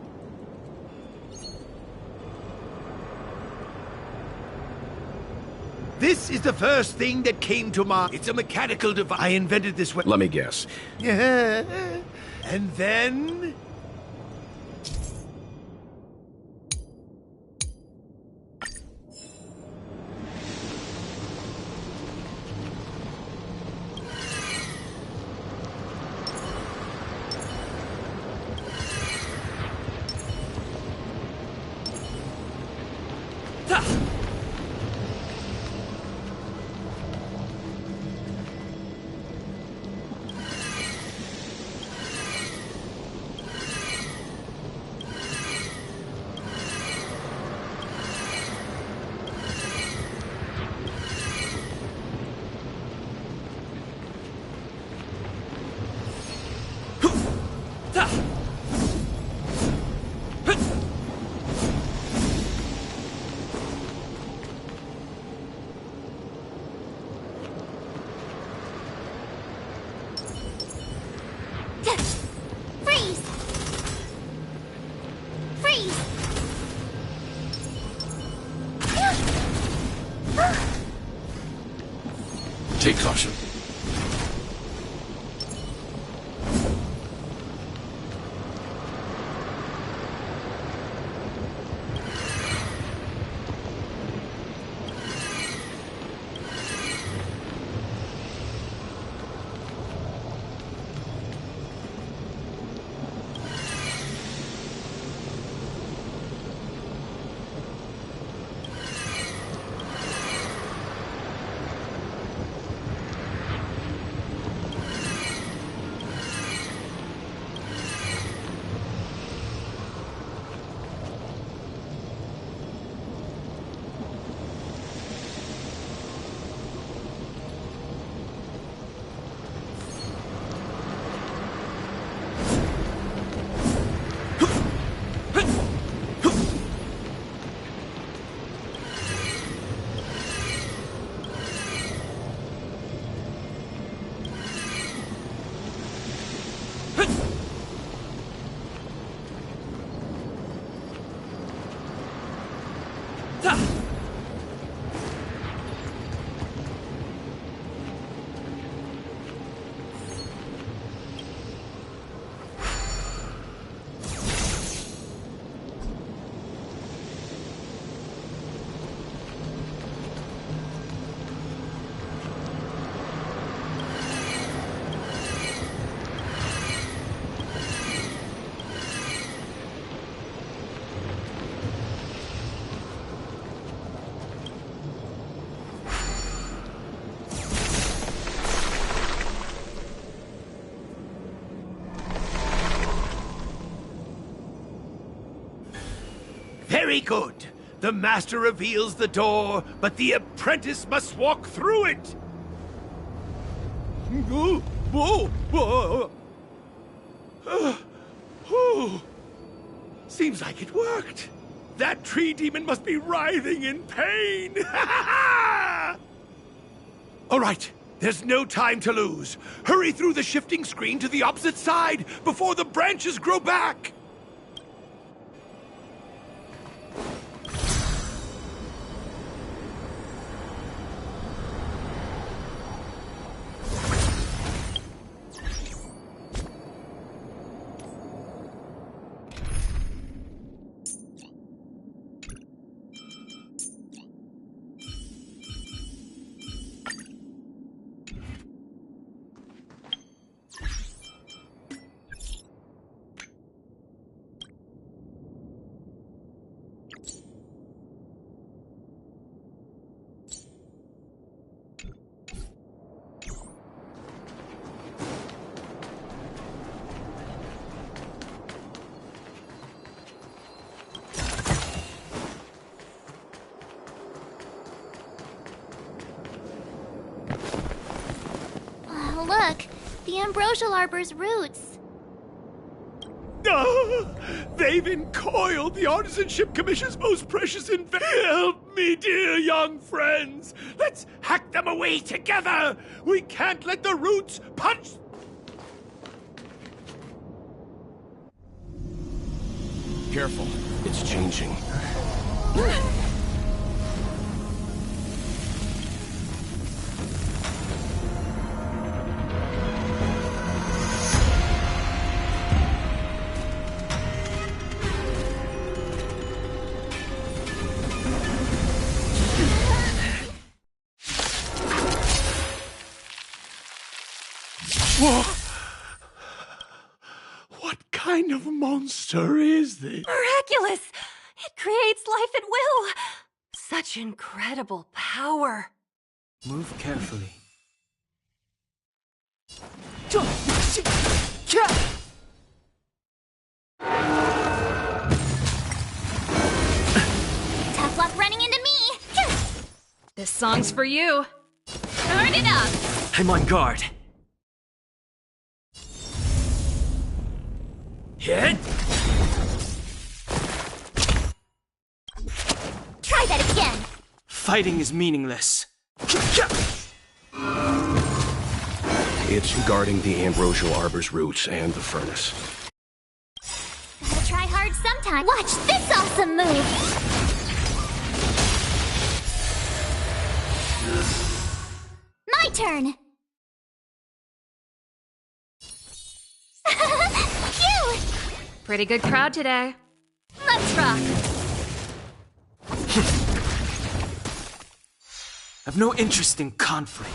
This is the first thing that came to mind. It's a mechanical device. I invented this way. Let me guess. Yeah. And then... Freeze! Freeze! Take caution. Very good. The master reveals the door, but the apprentice must walk through it. Whoa, whoa, whoa. Seems like it worked. That tree demon must be writhing in pain. All right, there's no time to lose. Hurry through the shifting screen to the opposite side before the branches grow back. Look, the ambrosial arbor's roots. They've encoiled the Artisanship Commission's most precious invention. Help me, dear young friends. Let's hack them away together. We can't let the roots punch. Careful, it's changing. Whoa! What kind of monster is this? Miraculous! It creates life at will! Such incredible power! Move carefully. Tough luck running into me! This song's for you. Turn it up! I'm on guard. Hit! Try that again! Fighting is meaningless. It's guarding the ambrosial arbor's roots and the furnace. Gotta try hard sometime. Watch this awesome move! My turn! Phew! Pretty good crowd today. Let's rock! I've no interest in conflict.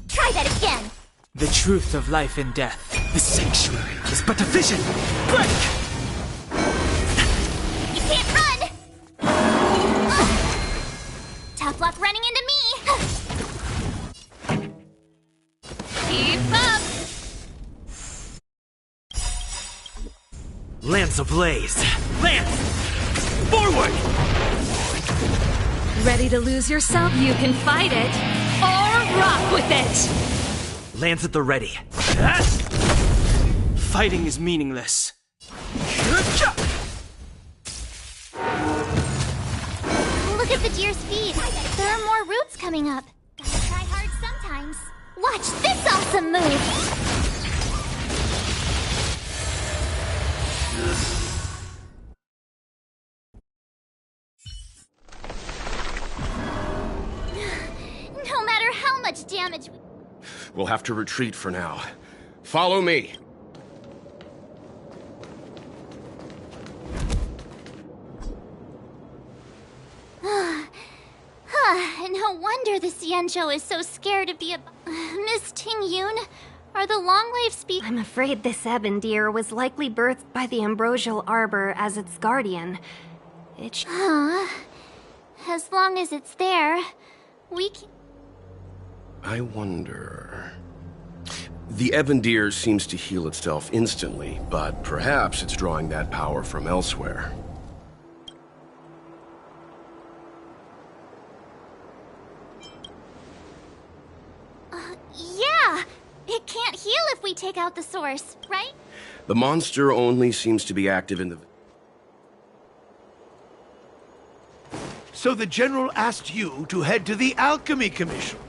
Try that again! The truth of life and death. The sanctuary is but a vision. Break! You can't run! Tough luck running into me! Keep up! Lance ablaze! Lance! Forward! Ready to lose yourself? You can fight it, or rock with it! Lance at the ready. Fighting is meaningless. Look at the deer's feet. There are more roots coming up. Gotta try hard sometimes. Watch this awesome move! damage. We'll have to retreat for now. Follow me. No wonder the Xianzhou is so scared of the Miss Ting-Yun, are the long-life species... I'm afraid this ebon deer was likely birthed by the ambrosial arbor as its guardian. As long as it's there, we can... I wonder... The ebon deer seems to heal itself instantly, but perhaps it's drawing that power from elsewhere. Yeah! It can't heal if we take out the source, right? The monster only seems to be active in the... So the General asked you to head to the Alchemy Commission,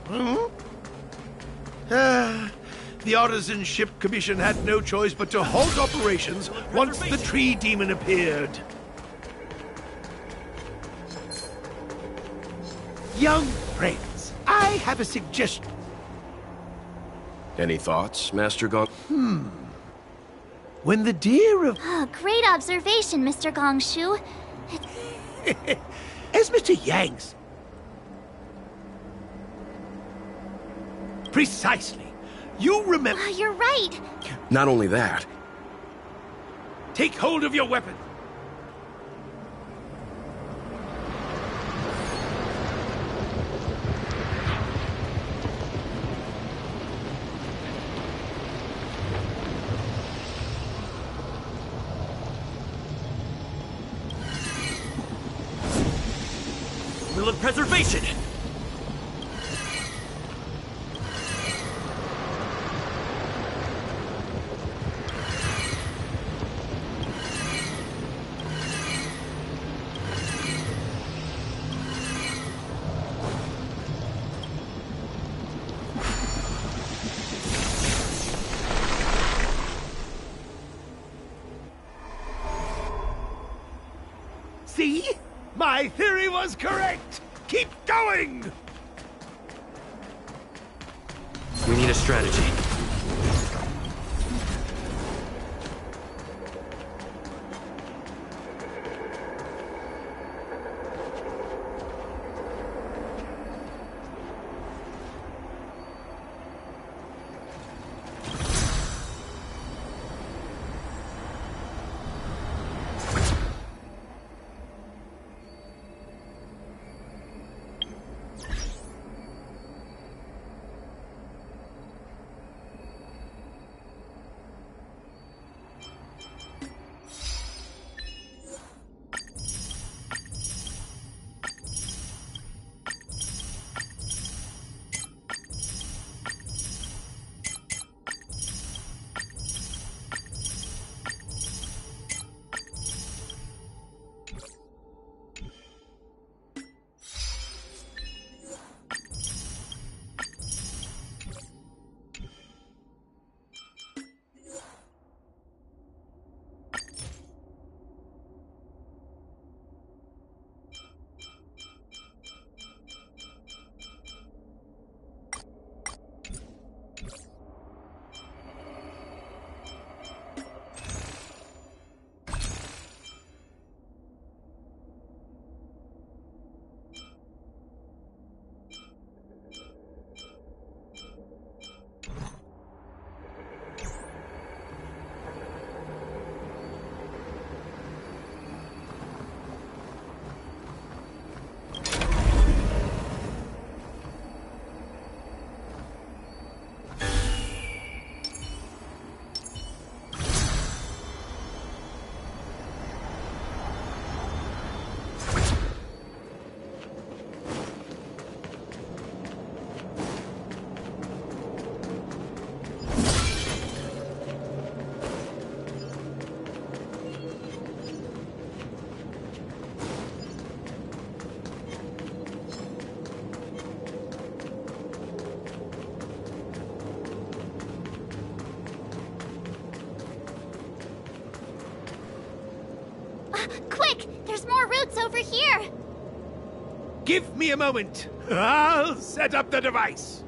the Artisan Ship Commission had no choice but to halt operations once the tree demon appeared. Young friends, I have a suggestion. Any thoughts, Master Gong? When the deer of... Great observation, Mr. Gongshu. As Mr. Yang's... Precisely. You remember... You're right. Not only that... Take hold of your weapon. Will of preservation! See? My theory was correct! Keep going! We need a strategy. Quick! There's more routes over here! Give me a moment. I'll set up the device.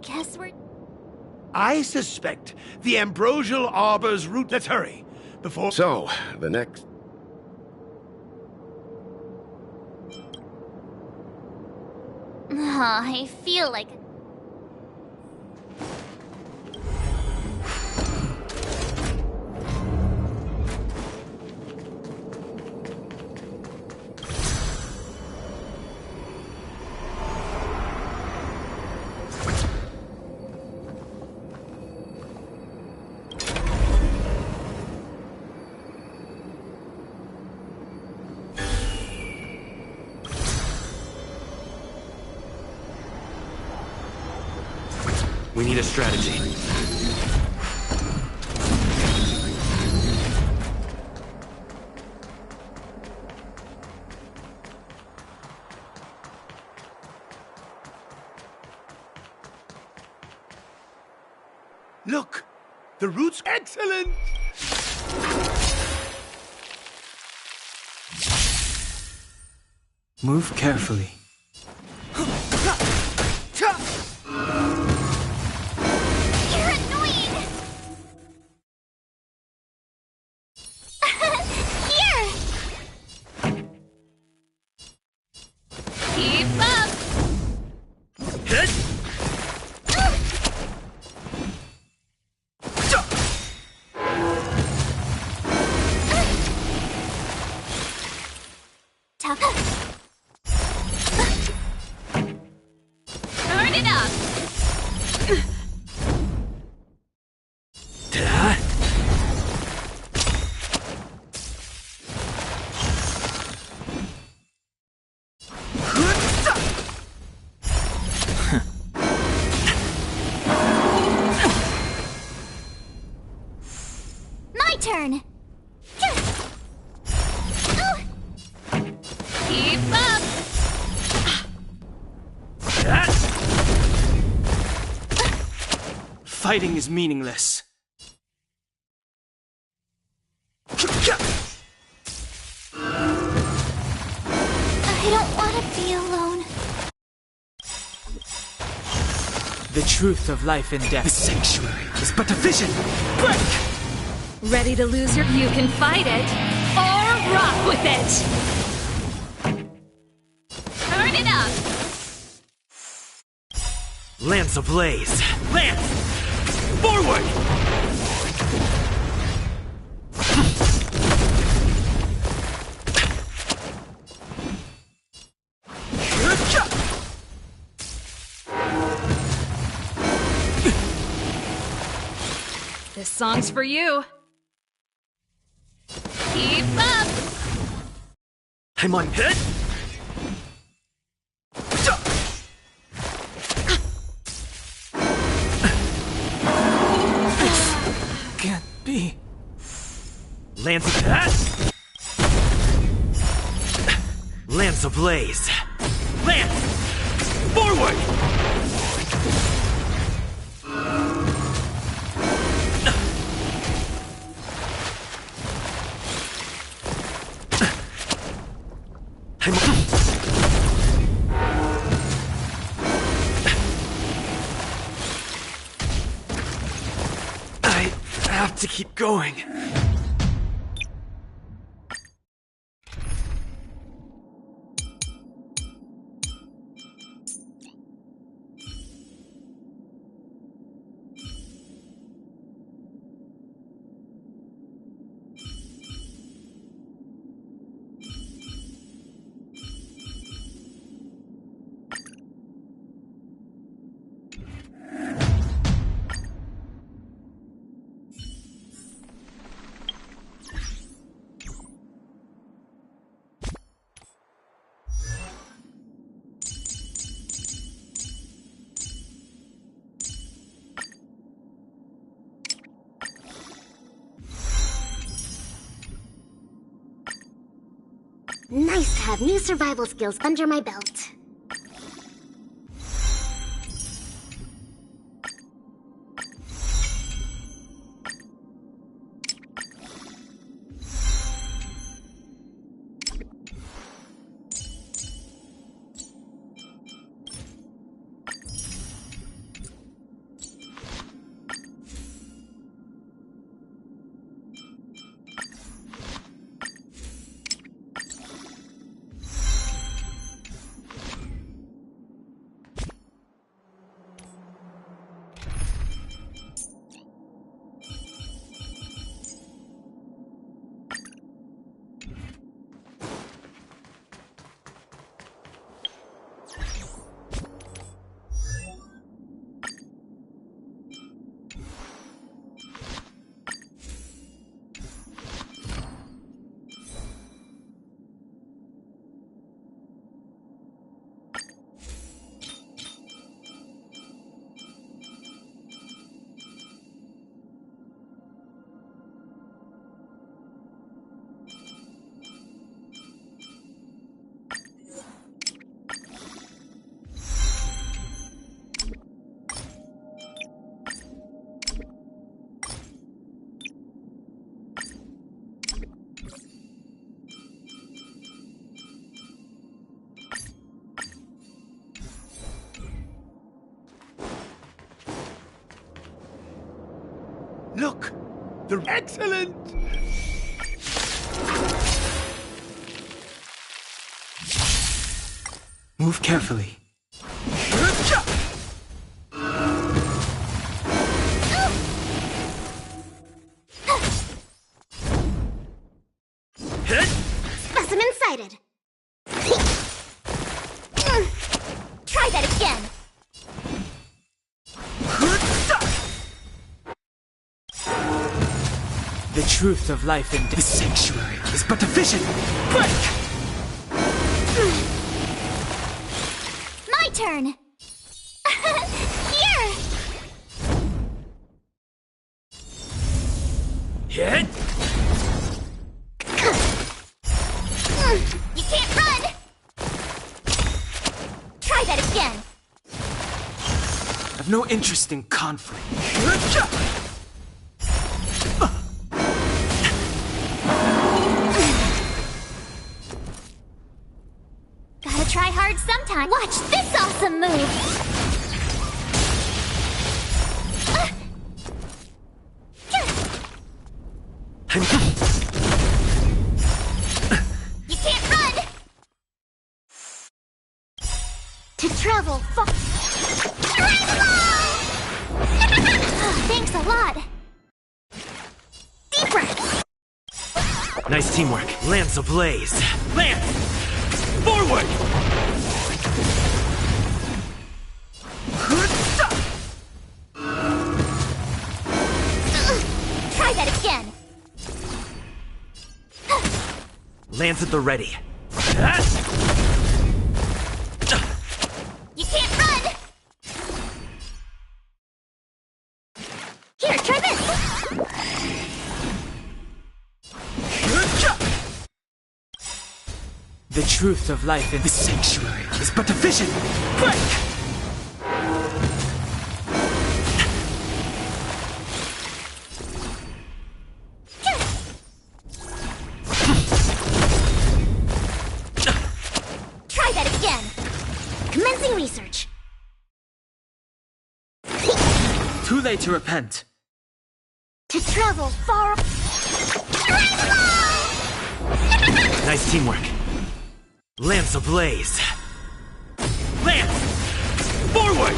guess we're... I suspect the ambrosial arbor's root. Let's hurry, before... So, the next... I feel like... We need a strategy. Look! The root's excellent! Move carefully. You're annoying! Here! Keep up! Tough. Turn it up! My turn! Keep up! Fighting is meaningless. I don't want to be alone. The truth of life and death. The sanctuary is but a vision. Break! Ready to lose your... You can fight it, or rock with it! Turn it up! Lance ablaze! Lance! Forward! This song's for you. Keep up! I'm on hit! Can't be. Lance attack! Lance ablaze! Lance! Forward! I have to keep going. Nice to have new survival skills under my belt. Look! The excellent! Move carefully. Specimen sighted. Try that again. The truth of life in this sanctuary is but a vision. Break! My turn. Here. Hit! You can't run. Try that again. I've no interest in conflict. Gotta try hard sometime. Watch this awesome move. You can't run. To travel far. Thanks a lot. Deep breath. Nice teamwork. Lance ablaze. Lance! Forward! Try that again. Lance at the ready. You can't run. Here, try this. The truth of life in this sanctuary is but a vision. Break! Try that again. Commencing research. Too late to repent. To travel far. Nice teamwork. Lance ablaze. Lance! Forward!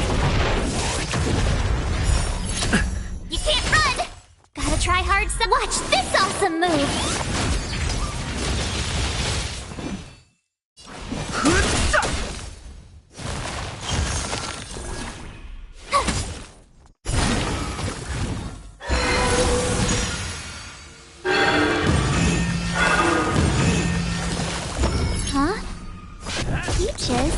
You can't run. Gotta try hard. Watch this awesome move. Peaches?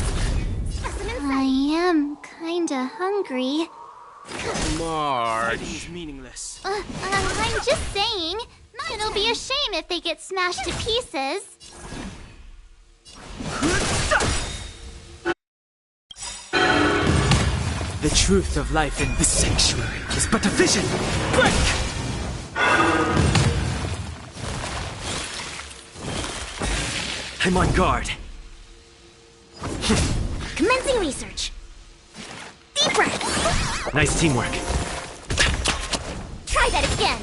I am kinda hungry. Fighting is meaningless. I'm just saying. It'll be a shame if they get smashed to pieces. The truth of life in this sanctuary is but a vision. Break! I'm on guard. Commencing research. Deep breath. Nice teamwork. Try that again.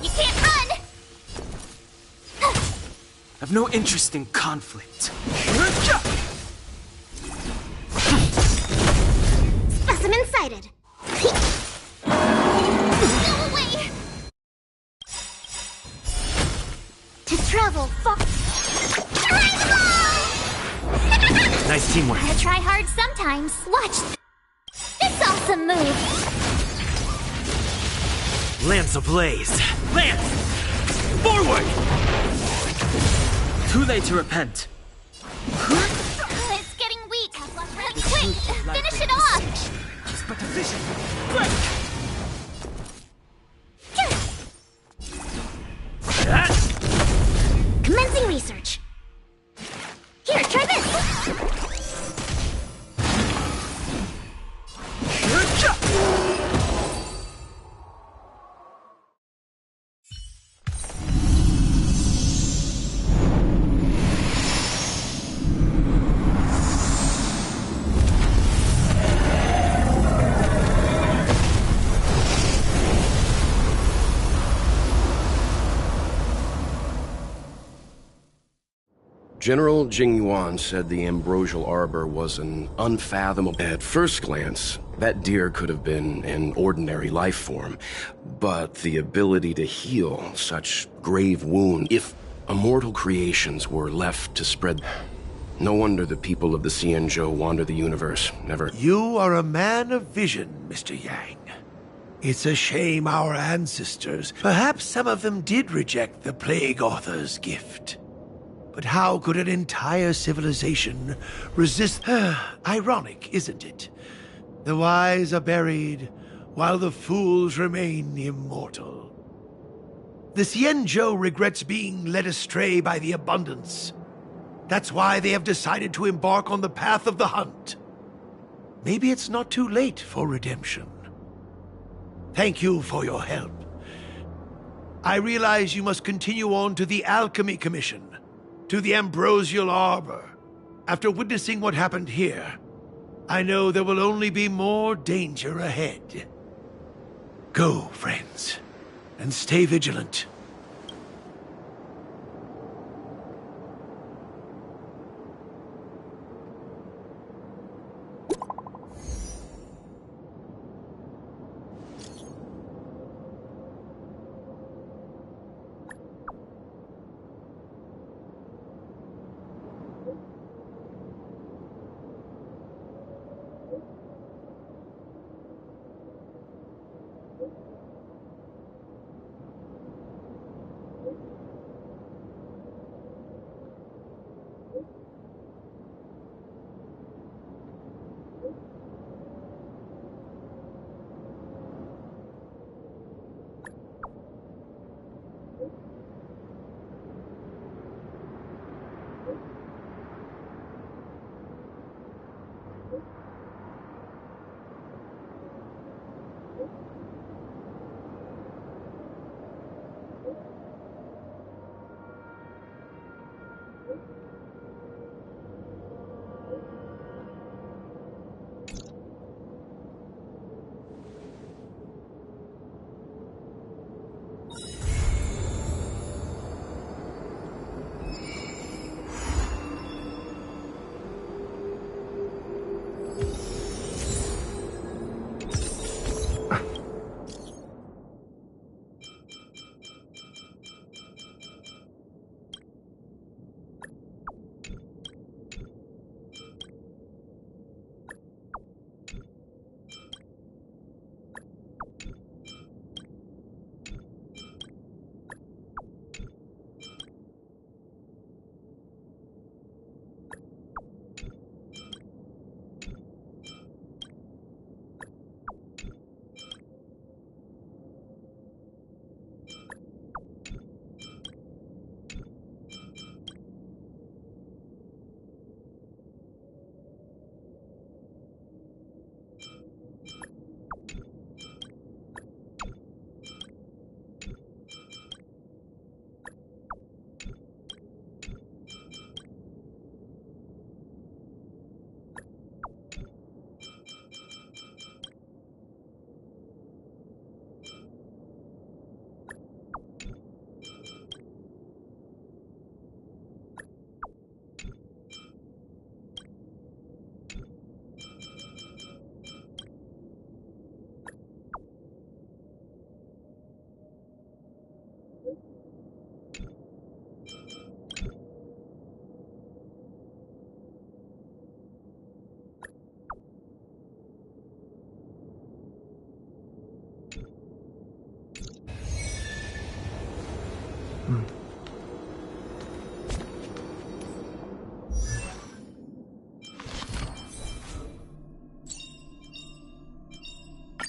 You can't run. I've no interest in conflict. Specimen sighted. Go away. To travel far. Nice teamwork. Gotta try hard sometimes. Watch this awesome move. Lance ablaze. Lance! Forward! Too late to repent. It's getting weak. Quick, finish it off. It's but a vision. Break! Commencing research. Here, try this. General Jingyuan said the ambrosial arbor was an unfathomable... At first glance, that deer could have been an ordinary life form, but the ability to heal such grave wounds, if immortal creations were left to spread... No wonder the people of the Xianzhou wander the universe, never... You are a man of vision, Mr. Yang. It's a shame our ancestors, perhaps some of them did reject the Plague Author's gift. But how could an entire civilization resist... Ironic, isn't it? The wise are buried, while the fools remain immortal. The Xianzhou regrets being led astray by the abundance. That's why they have decided to embark on the path of the hunt. Maybe it's not too late for redemption. Thank you for your help. I realize you must continue on to the Alchemy Commission, to the Ambrosial Arbor. After witnessing what happened here, I know there will only be more danger ahead. Go, friends, and stay vigilant.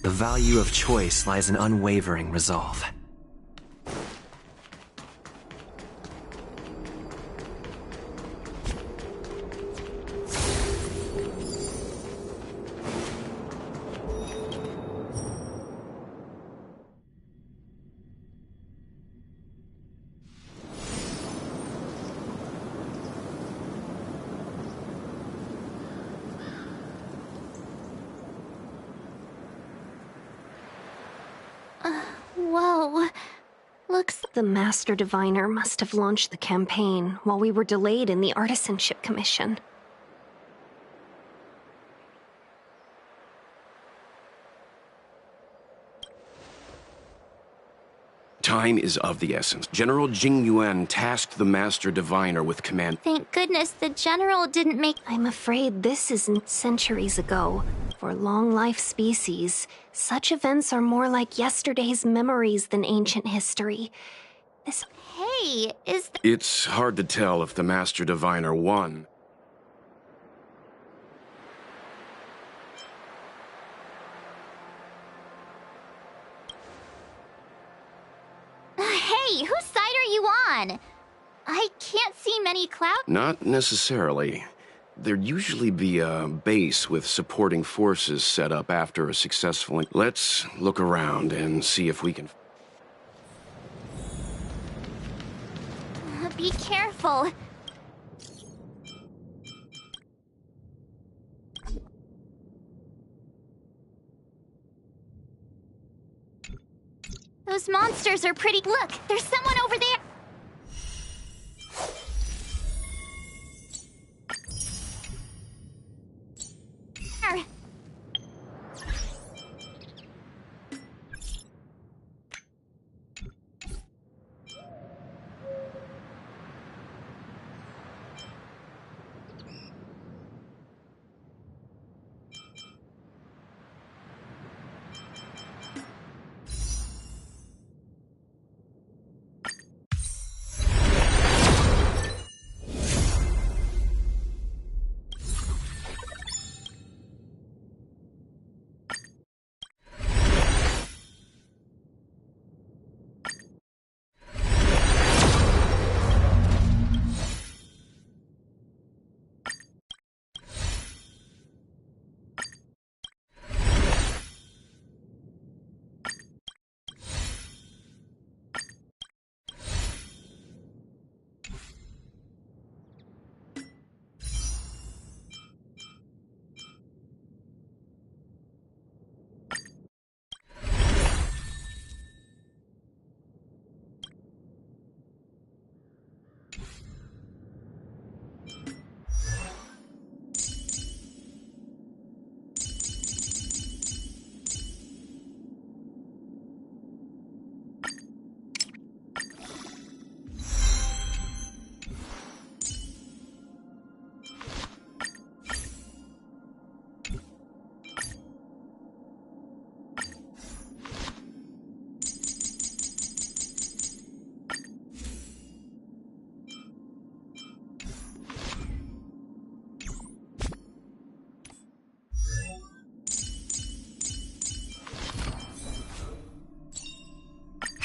The value of choice lies in unwavering resolve. Whoa. The Master Diviner must have launched the campaign while we were delayed in the Artisanship Commission. Time is of the essence. General Jing Yuan tasked the Master Diviner with command. Thank goodness the General didn't make... I'm afraid this isn't centuries ago. For long-life species, such events are more like yesterday's memories than ancient history. This... Hey, is... It's hard to tell if the Master Diviner won. Hey, whose side are you on? I can't see many clouds. Not necessarily. There'd usually be a base with supporting forces set up after a successful... Let's look around and see if we can... Be careful. Those monsters are pretty... Look, there's someone over there!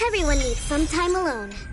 Everyone needs some time alone.